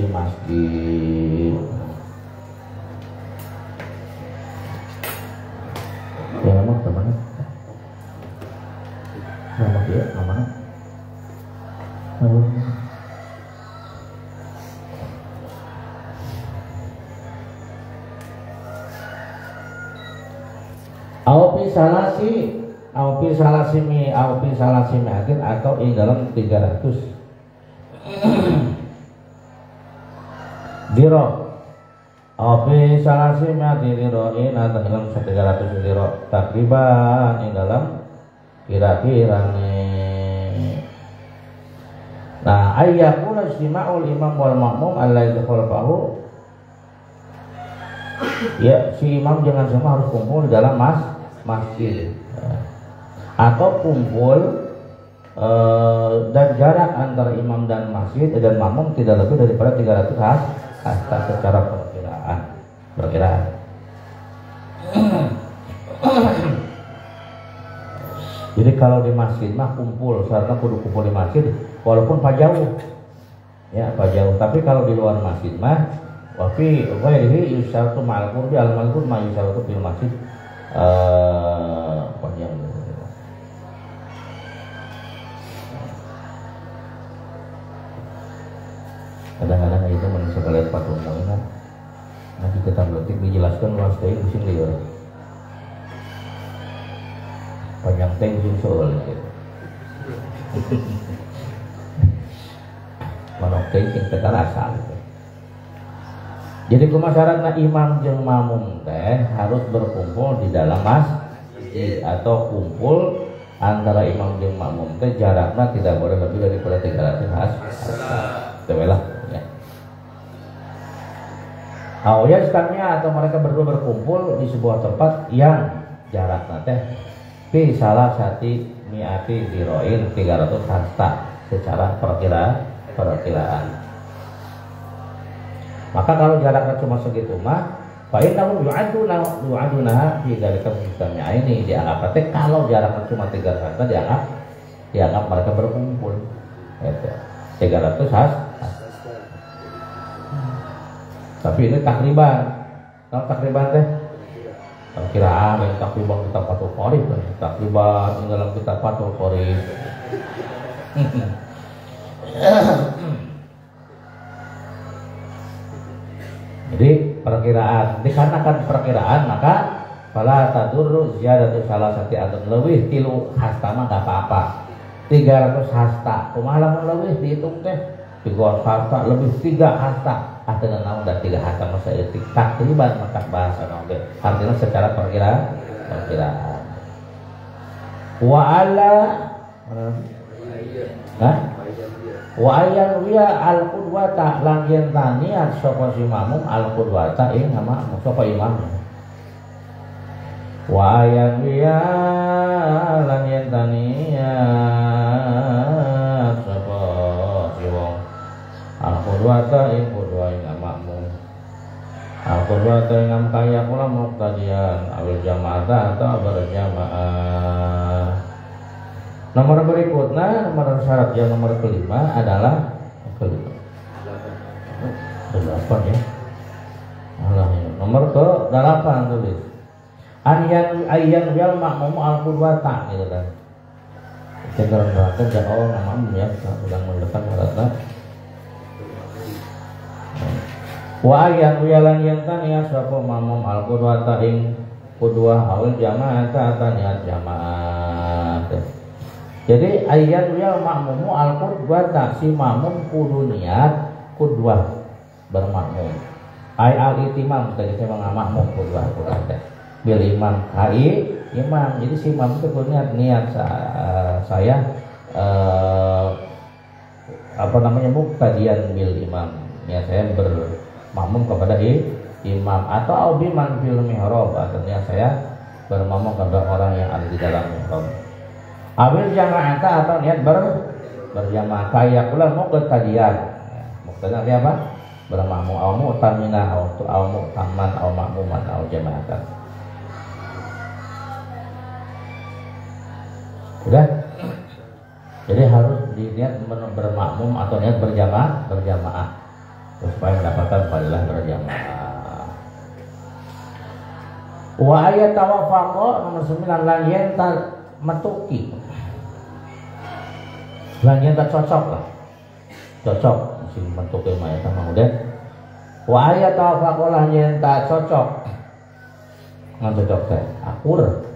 masjid. Ya lama ke mana? Lama dia ke mana? Aupi salasimi akin, atau ing dalam 300 diro. Aupi salasimi akin diroin, atau dalam 300 diro takriban ing dalam kira-kira nih. Nah ayyakuna istima'ul imam wal makmum alladzi khalfahu, ya si imam jangan semua harus kumpul di dalam masjid, atau kumpul dan jarak antara imam dan masjid dan makmum tidak lebih daripada 300 hasta secara perkiraan. Jadi kalau di masjid mah kumpul, syaratnya kudu kumpul di masjid walaupun jauh, ya jauh. Tapi kalau di luar masjid mah wafi ghairihi yusyaratu ma'al qurbi al-malqur ma yusyaratu fil masjid panjang. Kadang-kadang itu manusia kalian patung kan. Nanti kita berarti dijelaskan luas teh di sini ya. Panjang teh sing soal gitu. Manok teh sing tekan asal. Jadi kumasyaratna imam jeung makmum teh harus berkumpul di dalam masjid, atau kumpul antara imam jeung makmum teh jaraknya tidak boleh lebih daripada 300 hasta. Tebelah ya. Awalnya atau mereka berdua berkumpul di sebuah tempat yang jaraknya teh fi salah sati mi'ati diroin 300 hasta secara perkiraan. Maka kalau jaraknya cuma segitu mah fa'innahu yu'aduna fi dzalika mustami'a, ini dianggap teh kalau jaraknya cuma 300 hasta dianggap dianggap mereka berkumpul. Itu 300 hasta. Tapi ini takriban. Kalau takriban teh perkiraan yang takriban kita Fathul Qorib, takriban yang dalam kitab Fathul Qorib. Jadi perkiraan, dikarenakan perkiraan maka fala tadurru ziyadatu salah satu atau lebih tilu hasta mah enggak apa-apa. 300 hasta, kumaha lamun leuwih dihitung teh 3 hasta lebih 3 hasta. Artinya naon da 3 hasta mah saya takriban maka bahasa naon ge. Artinya secara perkiraan. Wa ala wa ayyan wiya al-qudwata lan yen taniat sapa si makmum al-qudwata ing makmum sapa imam. Wa ayyan wiya lan yen taniat sapa si wong al-qudwata ing qudwa ing makmum. Al-qudwata ing kaya kula muqtadian awil jamaah atau berjamaah. Nomor berikutnya, nomor syarat yang nomor kelima adalah kelima. 8 ya. Nomor ke-8 tulis. Ayyan wal makmum al-qudwata gitu kan. Kita terangkan jauh makmum ya, sedang mendekat syaratnya. Wa ayyan wilan yang taniat sapa makmum al-qudwata ing qudwah awil jamaah ta niat jamaah. Jadi ayat wal makmumu al-qudwata si makmum kudu niat qudwah bermakmum. Ai al-itimam tadi saya makmum qudwah teh. Bil imam kai imam. Jadi si imam itu kudu niat saya muqtadian bil imam. Niat saya bermakmum kepada imam atau biman fil mihrab, artinya saya bermakmum kepada orang yang ada di dalam mihrab. Awil jamaah atau niat berjamaah kayak pula muqtadian. Muqtadian artinya apa? Bermakmum au mu'tamina au mu'taman au makmuman au jamaatan. Sudah? Jadi harus diniat bermakmum atau niat berjamaah supaya mendapatkan fadilah berjamaah. Wa ayat tawafaqa nomor 9 lan yen metuki. Lan tak cocok lah. Cocok mesti metuki mah eta mah udah. Wa ayat tawafaqa yen tak cocok. Ngan cocok teh akur.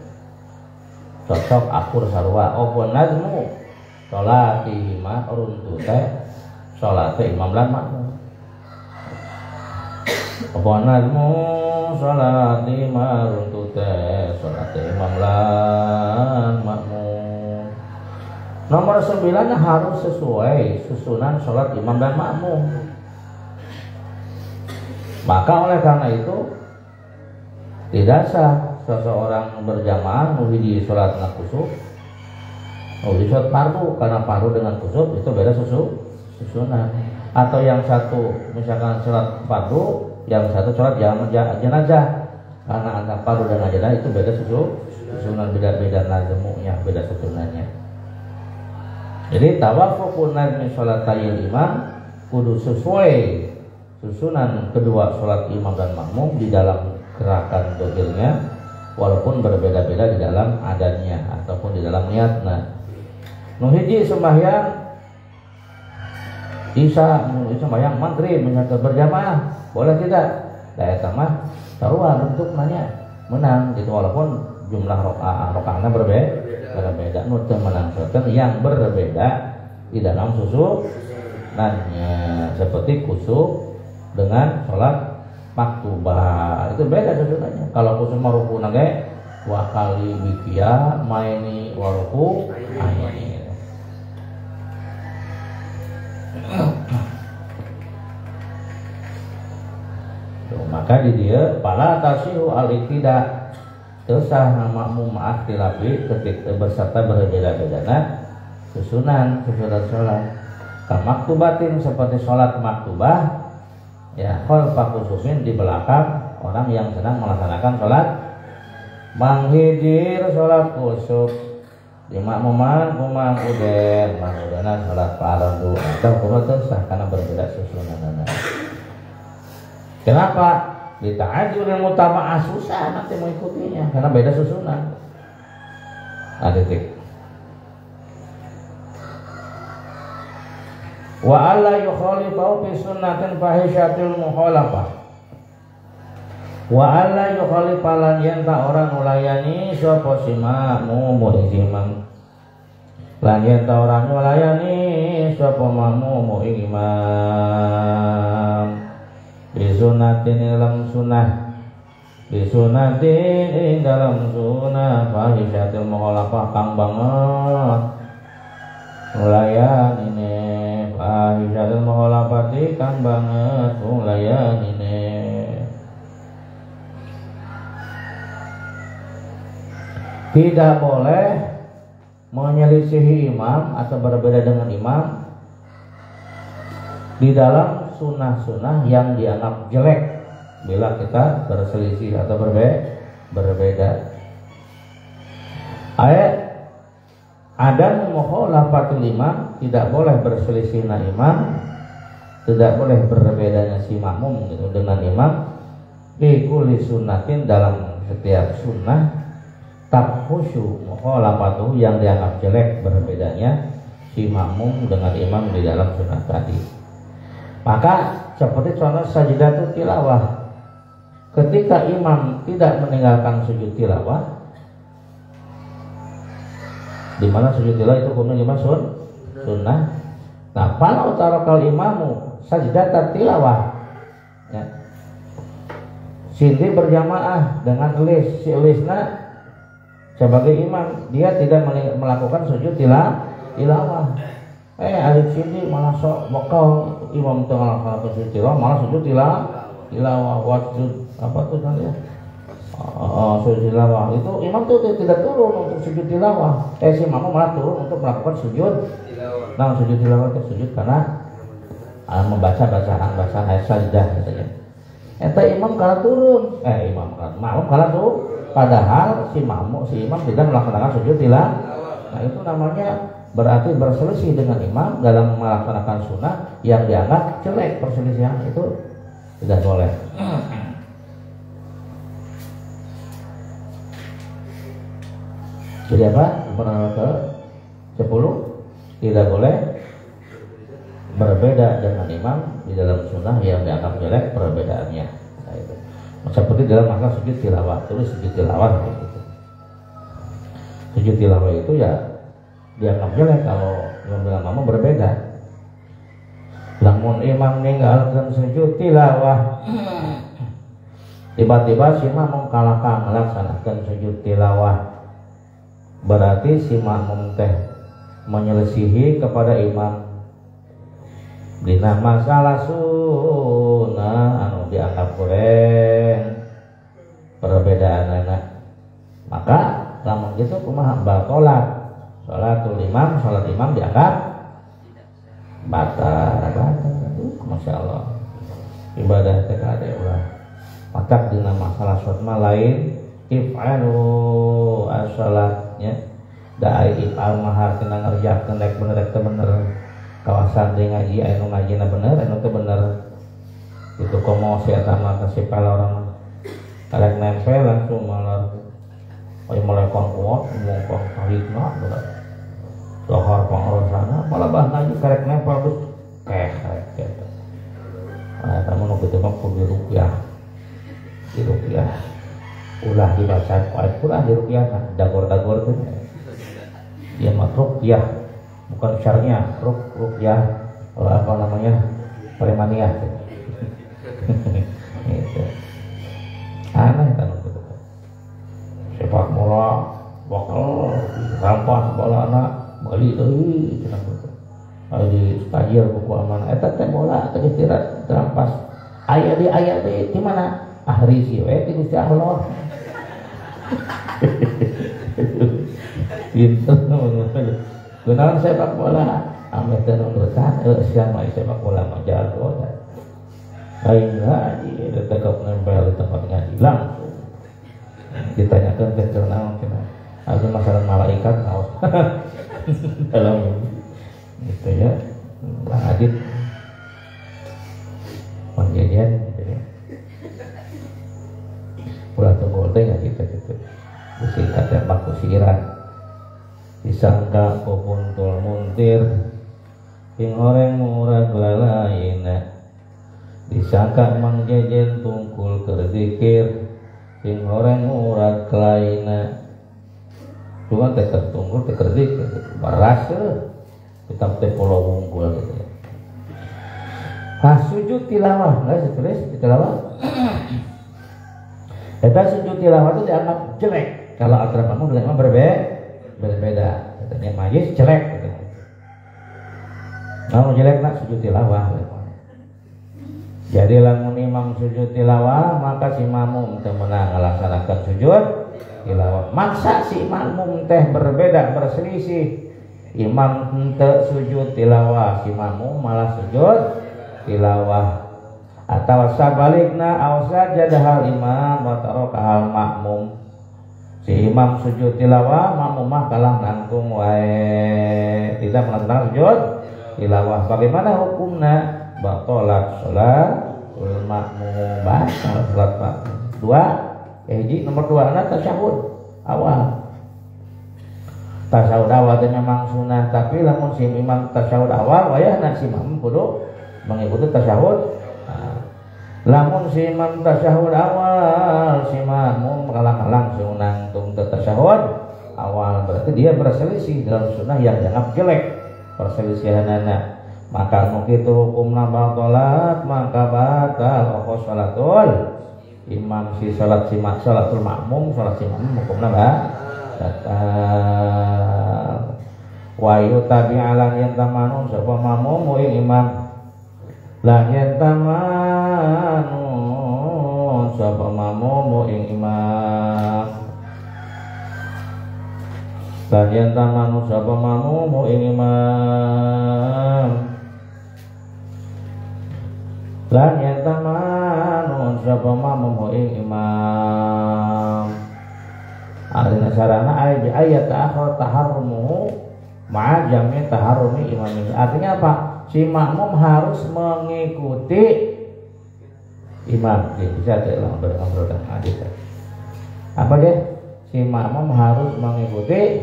Cocok akur sarua opo nazmu salati ma runtu teh salat imam lan makmum. Opo nazmu salati ma runtu teh salat imam lan makmum. Nomor 9 harus sesuai susunan sholat imam dan makmum. Maka oleh karena itu tidak sah seseorang berjamaah nuhiji sholat kusuk, nuhiji sholat fardu, karena fardu dengan kusuk itu beda susunan. Atau yang satu misalkan sholat fardu, yang satu sholat jenazah, karena antara fardu dan jenazah itu beda susunan, beda nazmunya, beda susunannya. Jadi tawafuqun nazmi sholatayil imam kudu sesuai susunan kedua sholat imam dan makmum di dalam gerakan dohirnya, walaupun berbeda-beda di dalam adanya ataupun di dalam niatnya. Nuhiji sembahyang isya, sembahyang maghrib menyatu berjamaah, boleh tidak? Daya tamah sarua bentuk nanya menang gitu, walaupun jumlah rokaatnya berbeda. Nutuh menang sholat yang berbeda di dalam susunannya, seperti kusuk dengan sholat maktubah itu beda susunannya. Kalau kusuk maruku nage wa kali wikia maini waruku aini. Maka di dia pala tasihu al-iqtidah tesah makmum maaf dilapi ketika berserta berbeda-bedana susunan sholat kamaktubatin seperti sholat maktubah ya khalfa khususin di belakang orang yang sedang melaksanakan sholat manghijir sholat kusuk di makmuman kumang uden mangudana salat fardu atau kumaha sah karena berbeda susunanana. Kenapa? Dita'adzuril mutaba'ah susah nanti mengikutinya karena beda susunan. Nah, titik. Wa alla yukhalifu fi sunnatin fahishatil mukhalafah. Wa alla yukhalifa lan yanta orang nulayani sapa si makmum imam. Lan yanta orang nulayani sapa makmum imam. Bisunatin dalam sunnah bisunatin dalam sunnah fahishatil mukhalafah kang banget nulayan ini fahishatil mukhalafati kang banget nulayan ini. Tidak boleh menyelisihi imam atau berbeda dengan imam di dalam sunnah-sunnah yang dianggap jelek bila kita berselisih atau berbeda. Ayat adam mukhalafatul imam, tidak boleh berselisih imam, tidak boleh berbedanya si makmum gitu dengan imam di kulli sunnatin dalam setiap sunnah takhusyu mukhalafatuh yang dianggap jelek berbedanya si makmum dengan imam di dalam sunnah tadi. Maka seperti contoh sajdatul tilawah, ketika imam tidak meninggalkan sujud tilawah, di mana sujud tilawah itu hukumnya gimana sunnah. Nah, kalau tarakal imamu sajdatul tilawah, ya, sindi berjamaah dengan si lisna sebagai imam, dia tidak melakukan sujud tilawah. Alif sini malah sok bakal imam tengah melakukan sujud tilawah, malah sujud tilawah wajud apa tuh kan ya? Sujud tilawah itu imam tuh tidak turun untuk sujud tilawah. Si imam malah turun untuk melakukan sujud. Nah, sujud tilawah itu sujud karena membaca bacaan ayat sajdah katanya. Eta imam kalah turun, makmum kalah turun. Padahal si imam tidak melaksanakan sujud tilawah. Nah, itu namanya berarti berselisih dengan imam dalam melaksanakan sunnah yang dianggap jelek. Perselisihan itu tidak boleh. Jadi apa? Ke 10 tidak boleh berbeda dengan imam di dalam sunnah yang dianggap jelek perbedaannya. Nah, itu. Seperti dalam masalah sujud tilawah, tulis sujud tilawah gitu. Sujud tilawah itu ya dianggap jelek kalau imam dengan makmum berbeda. Lamun imam ninggalkan sujud tilawah, tiba-tiba si makmum kalahkan melaksanakan sujud tilawah, berarti si makmum teh menyelisihi kepada imam dina masalah sunnah anu dianggap kurang perbedaan anak. Maka lamun gitu kumaha batolat salat imam dianggap batal. Masya Allah, ibadah teh kada ulah. Maka dina masalah sholat lain if'alu as-salatnya daai if'al mahar kena ngerjakeun rek bener kawasan teh ngaji anu ngajina bener anu teh bener itu komo si eta mah kasih orang karek nempel langsung malah aya melekon kuat ngomong tahidna bener dohor pangrosana malah bah ngaji karek nempel terus kerek gitu. Nah, kamu nu kitu mah kudu rupiah ulah dibaca ayat ulah di rupiah dagor-dagor teh dia mah rupiah bukan syar'nya rupiah apa namanya premania itu aneh kan itu sepak bola bakal rampas bola anak bali euy cenah gitu di tajir buku amanah eta teh bola teh istirahat rampas aya di mana ahri si we ti Gusti Allah pinter kenalan sepak bola ame teh nu berkah sia mah sepak bola mah jago aing ngaji tetep nempel di tempat ngaji langsung ditanyakeun ke naon cenah Ada masalah malaikat awas dalam gitu ya. Bang Adit penjajian gitu ya. Ulah tunggu teh nggak gitu bisi kata baku siran disangka kupuntul muntir ing horeng murag lalaina disangka mang jejen tungkul kerdikir ing horeng murag laina cuma teh tertungkul teh kerdik baras kita teh pulau unggul gitu ya. Sujud tilawah nggak setulis tilawah eta sujud tilawah itu dianggap jelek kalau aturan makmum dengan imam berbeda katanya majlis jelek gitu. Mau jelek nak sujud tilawah jadi lamun imam sujud tilawah maka si makmum teu meunang ngalaksanakeun sujud tilawah. Maksa si makmum teh berbeda berselisih imam teu sujud tilawah si makmum malah sujud tilawah atau sabalikna awsa jadahal imam wa taraka al makmum si imam sujud tilawah makmum mah kalah nangtung wae tidak melaksanakan sujud tilawah. Bagaimana hukumna? Batalat sholatul makmum, batal salat makmum. Dua hiji nomor 2 na tasyahud awal. Tasyahud awal itu memang sunnah, tapi lamun si imam tasyahud awal wayahna si makmum kudu mengikuti tasyahud. Lamun si imam tasyahud awal si makmum kalang-kalang sunang tung tasyahud awal berarti dia berselisih dalam sunnah yang dianggap jelek perselisihanana. Maka begitu hukumna batalat maka batal apa salatul imam si salatul makmum salat si makmum hukumna batal. Wa yutabi'alan yantamanun sapa makmum ing imam la yantamanun sapa makmum ing imam la yantamanun sapa makmum ing imam la yantamanun sapa makmum ing imam. Arina sarana ayat akhir taharrumuhu ma'a jami' taharrumi imamnya. Artinya apa? Si makmum harus mengikuti imam. Bisa dalam berobrol dengan hadis. Apa dia? Si makmum harus mengikuti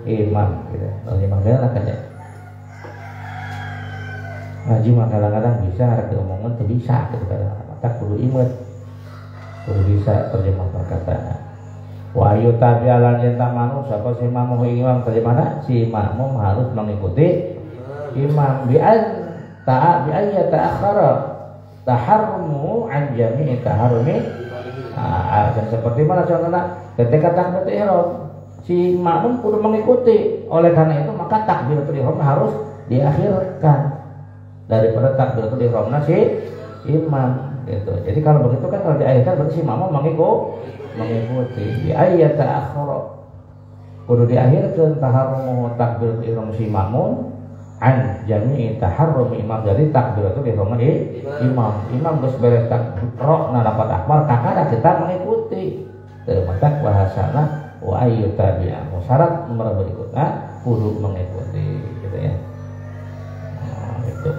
imam. Gitu. Kalau imam dia akan ya. Ngaji mah kadang-kadang bisa, ada omongan tuh bisa. Kadang-kadang tak perlu imut, perlu bisa terjemah perkataan. Wahyu tabi'alan yantamanu siapa si makmum imam terjemahnya? Si makmum harus mengikuti imam bi'an ta'akhara taharrumu an jami'i taharrumi. Seperti mana contohnya ketika takbiratul ihram si makmum kudu mengikuti, oleh karena itu maka takbiratul ihram harus diakhirkan daripada takbiratul ihramna si imam gitu. Jadi kalau begitu kan kalau diakhirkan berarti si makmum mengikuti bi ayat ta'akhara kudu diakhirkan taharrumu takbiratul ihram si makmum an jami'i taharrum imam. Jadi takbiratul ihram imam geus beres takbirna dapat akbar kakada kita mengikuti dari mata bahasana wa ayyu tabi'a syarat nomor berikutnya kudu mengikuti gitu ya. Gitu.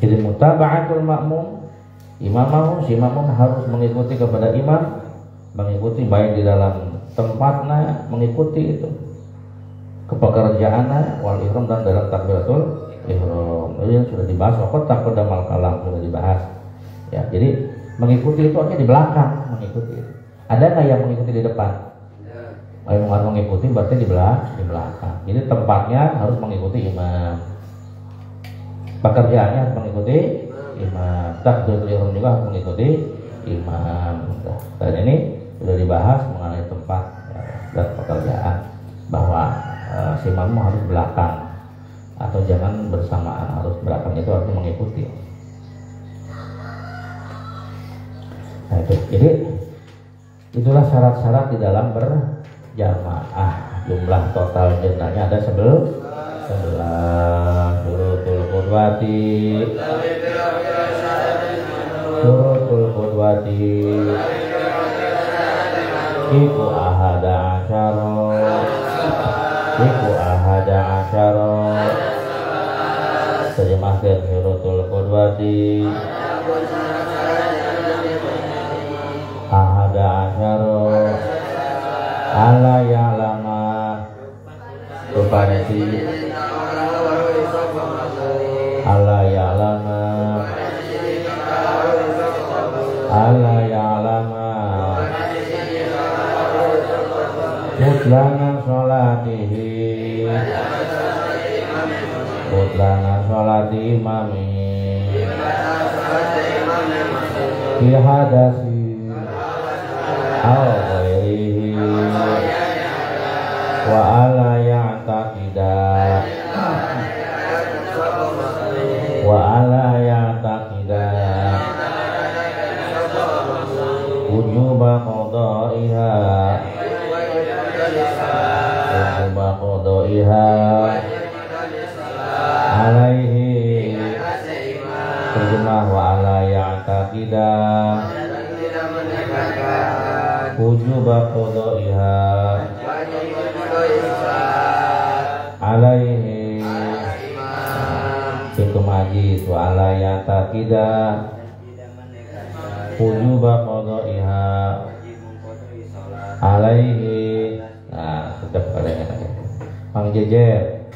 Jadi mutaba'atul makmum imam si makmum harus mengikuti kepada imam, mengikuti baik di dalam tempatnya, mengikuti itu kepekerjaannya wal ihram dan dalam takbiratul ihram. Ini yang sudah dibahas waktu taqaddamal kalam sudah dibahas. Ya, jadi mengikuti itu artinya di belakang mengikuti itu. Ada nggak yang mengikuti di depan? Yang harus mengikuti berarti di belakang. Jadi tempatnya harus mengikuti imam. Pekerjaannya harus mengikuti imam, takbiratul ihram juga harus mengikuti imam. Dan ini sudah dibahas mengenai tempat ya, dan pekerjaan bahwa si imam harus belakang atau jangan bersamaan, harus belakang itu harus mengikuti. Nah itu, jadi itulah syarat-syarat di dalam berjamaah. Jumlah total jenazahnya ada 11. Syurutul qudwati syurutul qudwati iku ahada asyara terjemahkan syurutul qudwati ahada asyara ala ya'lama Tupaneti ala ya'lama mutlana sholati imami fi hadasi aw ghairihi wa ala ya'taqida wujuba qadaiha alaihi terjemah wa ala ya'taqida wujuba qadaiha alaihi itu majis wa ala ya'taqida wujuba qadaiha alaihi. Nah, tetap ada Mang Jejer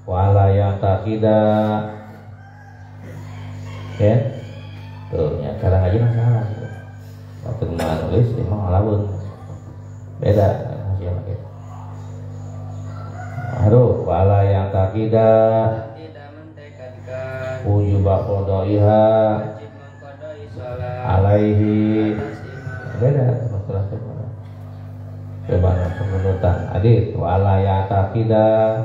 wala yang takida ya tuh ya kadang aja masalah gitu. Waktu nulis emang alawun beda masih lagi. Aduh wala yang takida wujuba qadaiha alaihi beda masalah sebenarnya penunutan adit wala ya takida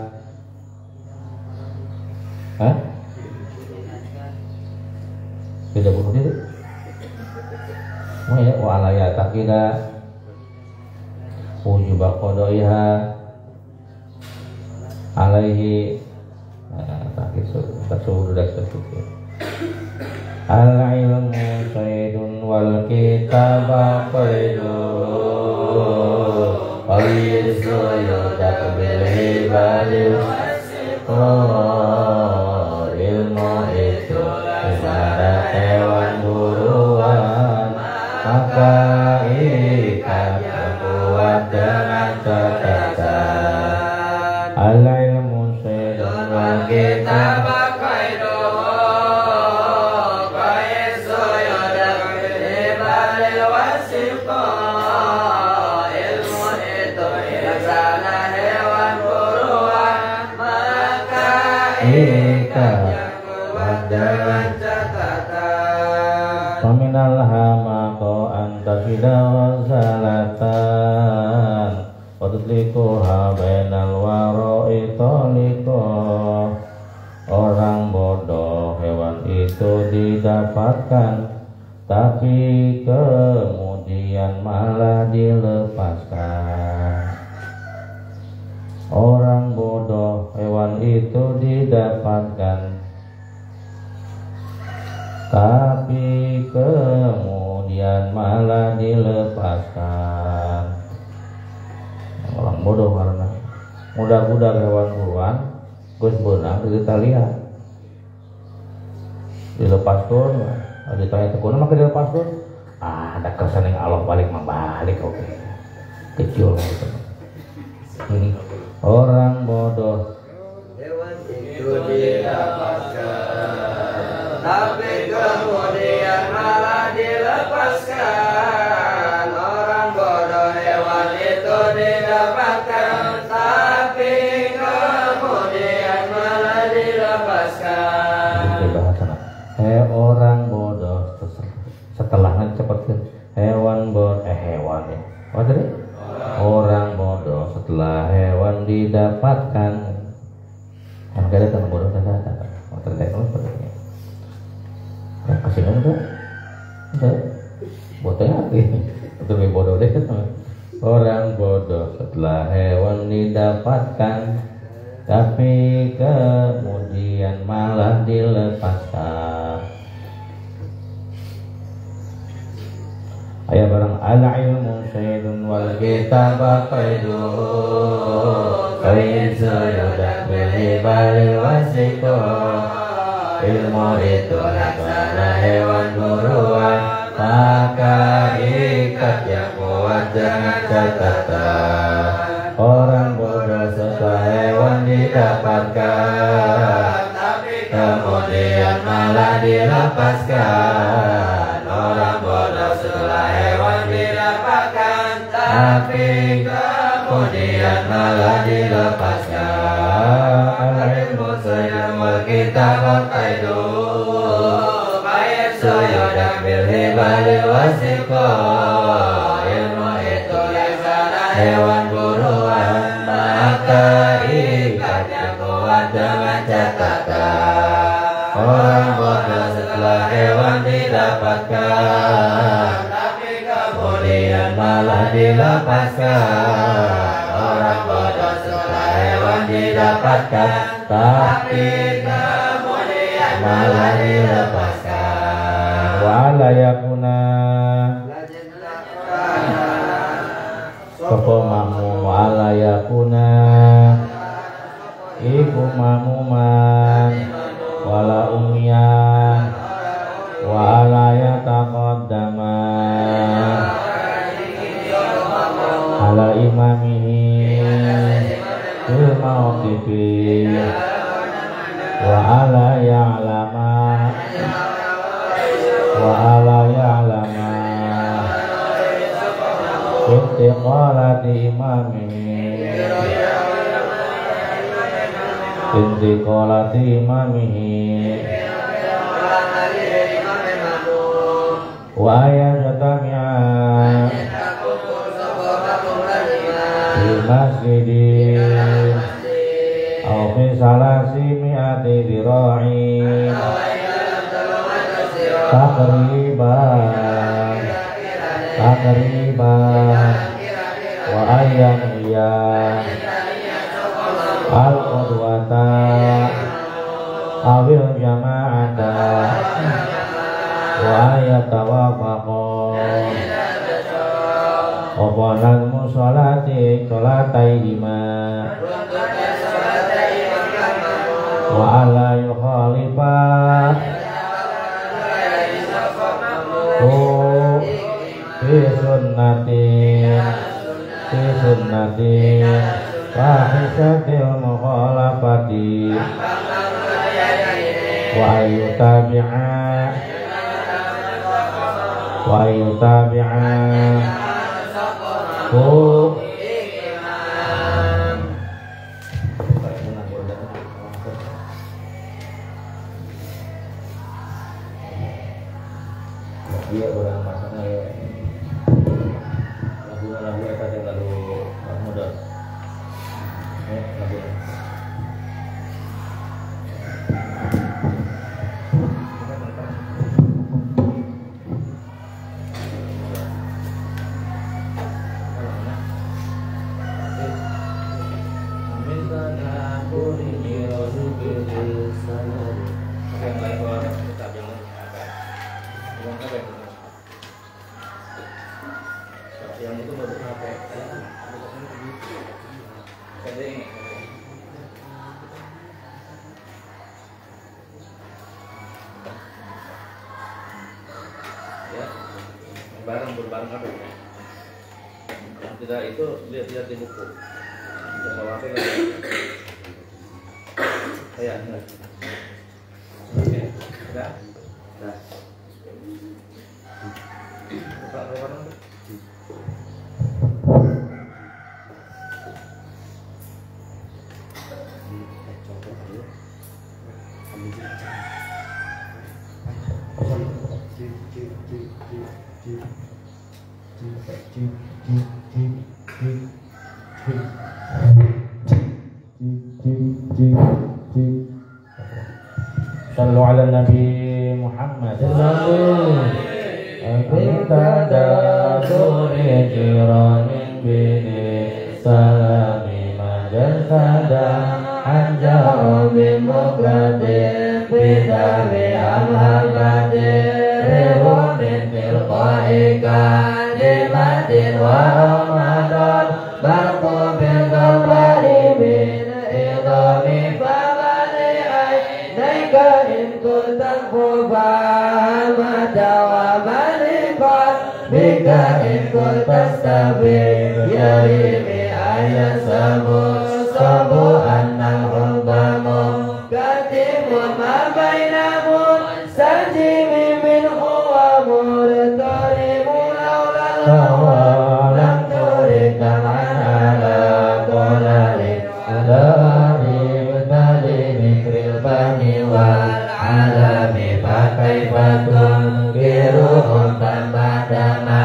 tidak bunuh diri ya wala ya takida wujuba qadaiha alaihi al ilmu sayyidun wal kitaba qaidun yudak bil hibali ilmu itu ibarat hewan buruan maka ikat kuat dengan catatan al ilmu sayyidun wal kitaba Paminal hamaqo antakida wazalatan Watutliku habenal waro'i toliko. Orang bodoh hewan itu didapatkan, tapi kemudian malah dilepaskan. Orang bodoh hewan itu didapatkan, tapi kemudian malah dilepaskan. Orang bodoh karena mudah-mudah hewan buruan gus benang di talian dilepaskan, ditanya tekun maka dilepaskan. Ada kesan yang Allah balik membalik, oke kecil gitu. Orang bodoh hewan itu didapatkan, tapi kemudian malah dilepaskan. Orang bodoh hewan itu didapatkan, tapi kemudian malah dilepaskan. Orang bodoh setelahnya cepatkan hewan bodoh hewan ya. Apa tadi? Orang bodoh setelah hewan didapatkan. Yang ada tanah bodoh ternyata. Oh ternyata sepertinya. Yang kesini enggak? Enggak. Bodohnya hati. Itu lebih bodoh deh. Orang bodoh setelah hewan didapatkan, tapi kemudian malah dilepaskan. Aya barang al ilmu syaidun wal kitabah qaidun qaid sayudak bilibali wasiko. Ilmu itu laksana hewan buruan, maka ikat yang kuat dengan catatan. Orang bodoh setelah hewan didapatkan, tapi kemudian malah dilepaskan. Orang bodoh setelah hewan didapatkan, tapi kemudian malah dilepaskan. Al-ilmu sayyidul kitab qaidun qaid sayudak bil hibali wasiko. Ilmu itu laksana hewan buruan, maka ikatnya kuat dengan catatan. Orang bodoh setelah hewan didapatkan, tapi kemudian malah dilepaskan. Orang bodoh setelah hewan didapatkan, tapi kemudian malah dilepaskan. Wala yakuna Sopo mamum wala yakuna iku mamuman wala umyan wala yataqaddaman ala imamihi fil mawqifi wa ala ya'lama wa ala ya'lama intiqalati imamihi wa yajtami'a fi masjidin aw fi salasi mi'ati dhira'in takriban wa ayyan iya al-qudwata awil jama'ata wa ayatawafaqon oponal musolati sholataihima wa ala yukhalifah fi sunnatin fahisatil mukhalafati wa yutabi'a dia orang pasangnya lagu eta teh lagu modal lagu yang itu baru HP ya barang apa yang tidak itu lihat di buku bawa HP kan kayak oke udah Sallu ala Nabi Muhammad Abidada suri jiranin bini salami majasada anjau bimukratin bidawi amhabatin rihumin bilqaikan jimatin wa ramadan barku bilqabari min idami famali aynaika in kuntan khufah madawa malikot bika in kuntan stabir yarimi ayat sabu annal hubbamu katimun ma bainamun sajimi min huwa murtarimu laulal hawa lam turika ala qolari alari bali mikril bani wal alami pakai patun kiruhun tambadama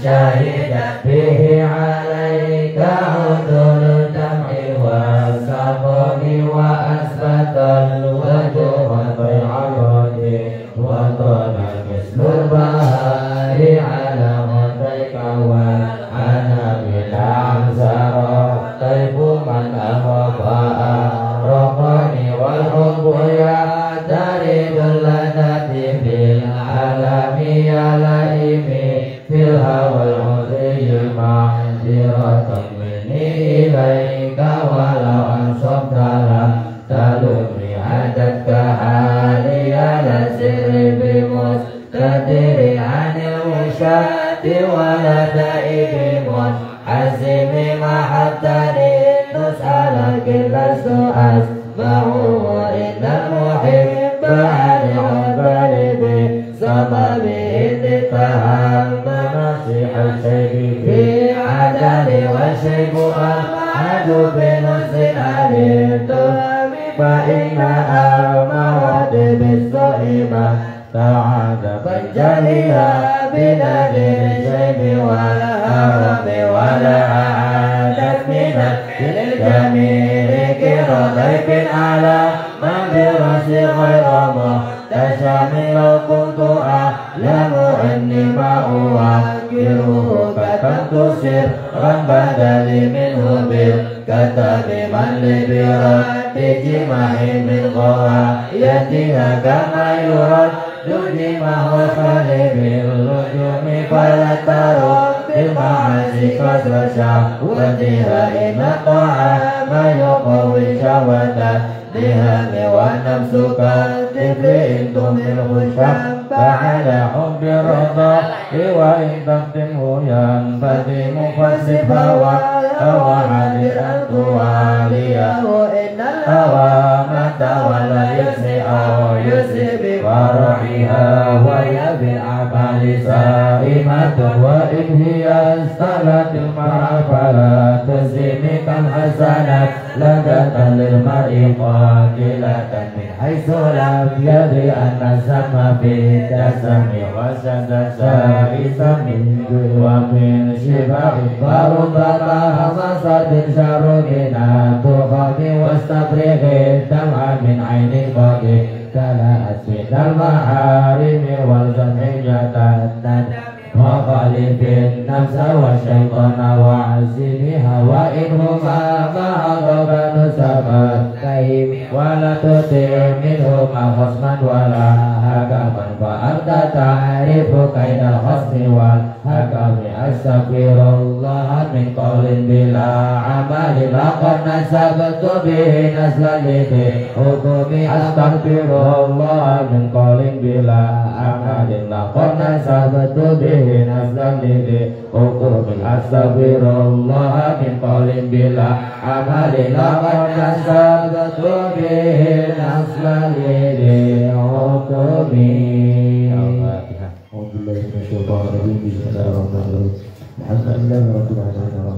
syahidat bihi alaika udul dam'i wa saboni wa asbatal wajuhan bay'alodi wa tona mislul bahari ala mutaika wa ana bilang zara taibu man ahwafa'a rohani wal hubbuya dari dulanati bil alami alaimi fil hawal hudiyima diratan minni ilaika walau ansabdala talumri adatka haliyala sirri bimus kadiri anil musyati waladai bimus azimi mahattani nus'ala kilasu asma'u wa innal muhibba ali'ubali bi sababi intitaham manasihal syaibi fi adali wa syaibu ahadu binusin alitu fa'inna al-mawadi bis-su'imah ta'ada banjaliha binadir syaibi wal-harami wal-a'adat minat jamili kiradaibin ala mabirasi khairamah tasamilau kuntu a'lamu anni ma'uwakiruhu katamtu sirran badali minhu bil katabi man libirat tijimahi min qawa yatiha kama yurad dujimahu khalibil lujumi falataru bilma'asi kasrasya wadiha inaqa'a ma yuqawi syawatan dihami wa nafsuka tibli intumil khusyam ta'ala hubbi radha iwa intamtin huyan badi mufassib hawa hawa hadir antuwaliyahu innal hawa mata wala yusni au yusni wara'iha wa yabi abali sa'imatun wa ibhiyas salatil mar'afala tazini kan hasanat ladatan lil mar'i qadilatan min haitsu lam yadri anna sama fi tasami wa sadasa isamin wa min shibahi barubata masadin syarugina tukhami wastabrighi dam'a min ainin qadi kala asminal ma'arimi wal zamiyatan Maqalibin nafsa wa syaitana wa azimi hawa inhuma ma'adaba nusabat kaim wa la tuti' minhuma khusman wa la hakaman fa'abda ta'arifu kaidal khusni wal hakami astaghfirullah min qawlin bila amali laqad nasabtu bihi naslaliti hukumi astaghfirullah min qawlin bila amali laqad nasabtu bihi nazlan lidi hukumin astaghfirullah min qawlin bila amalin laqad nasabtu bihi nazlan lidi hukumin. Alhamdulillah, bismillahirrahmanirrahim. Alhamdulillah,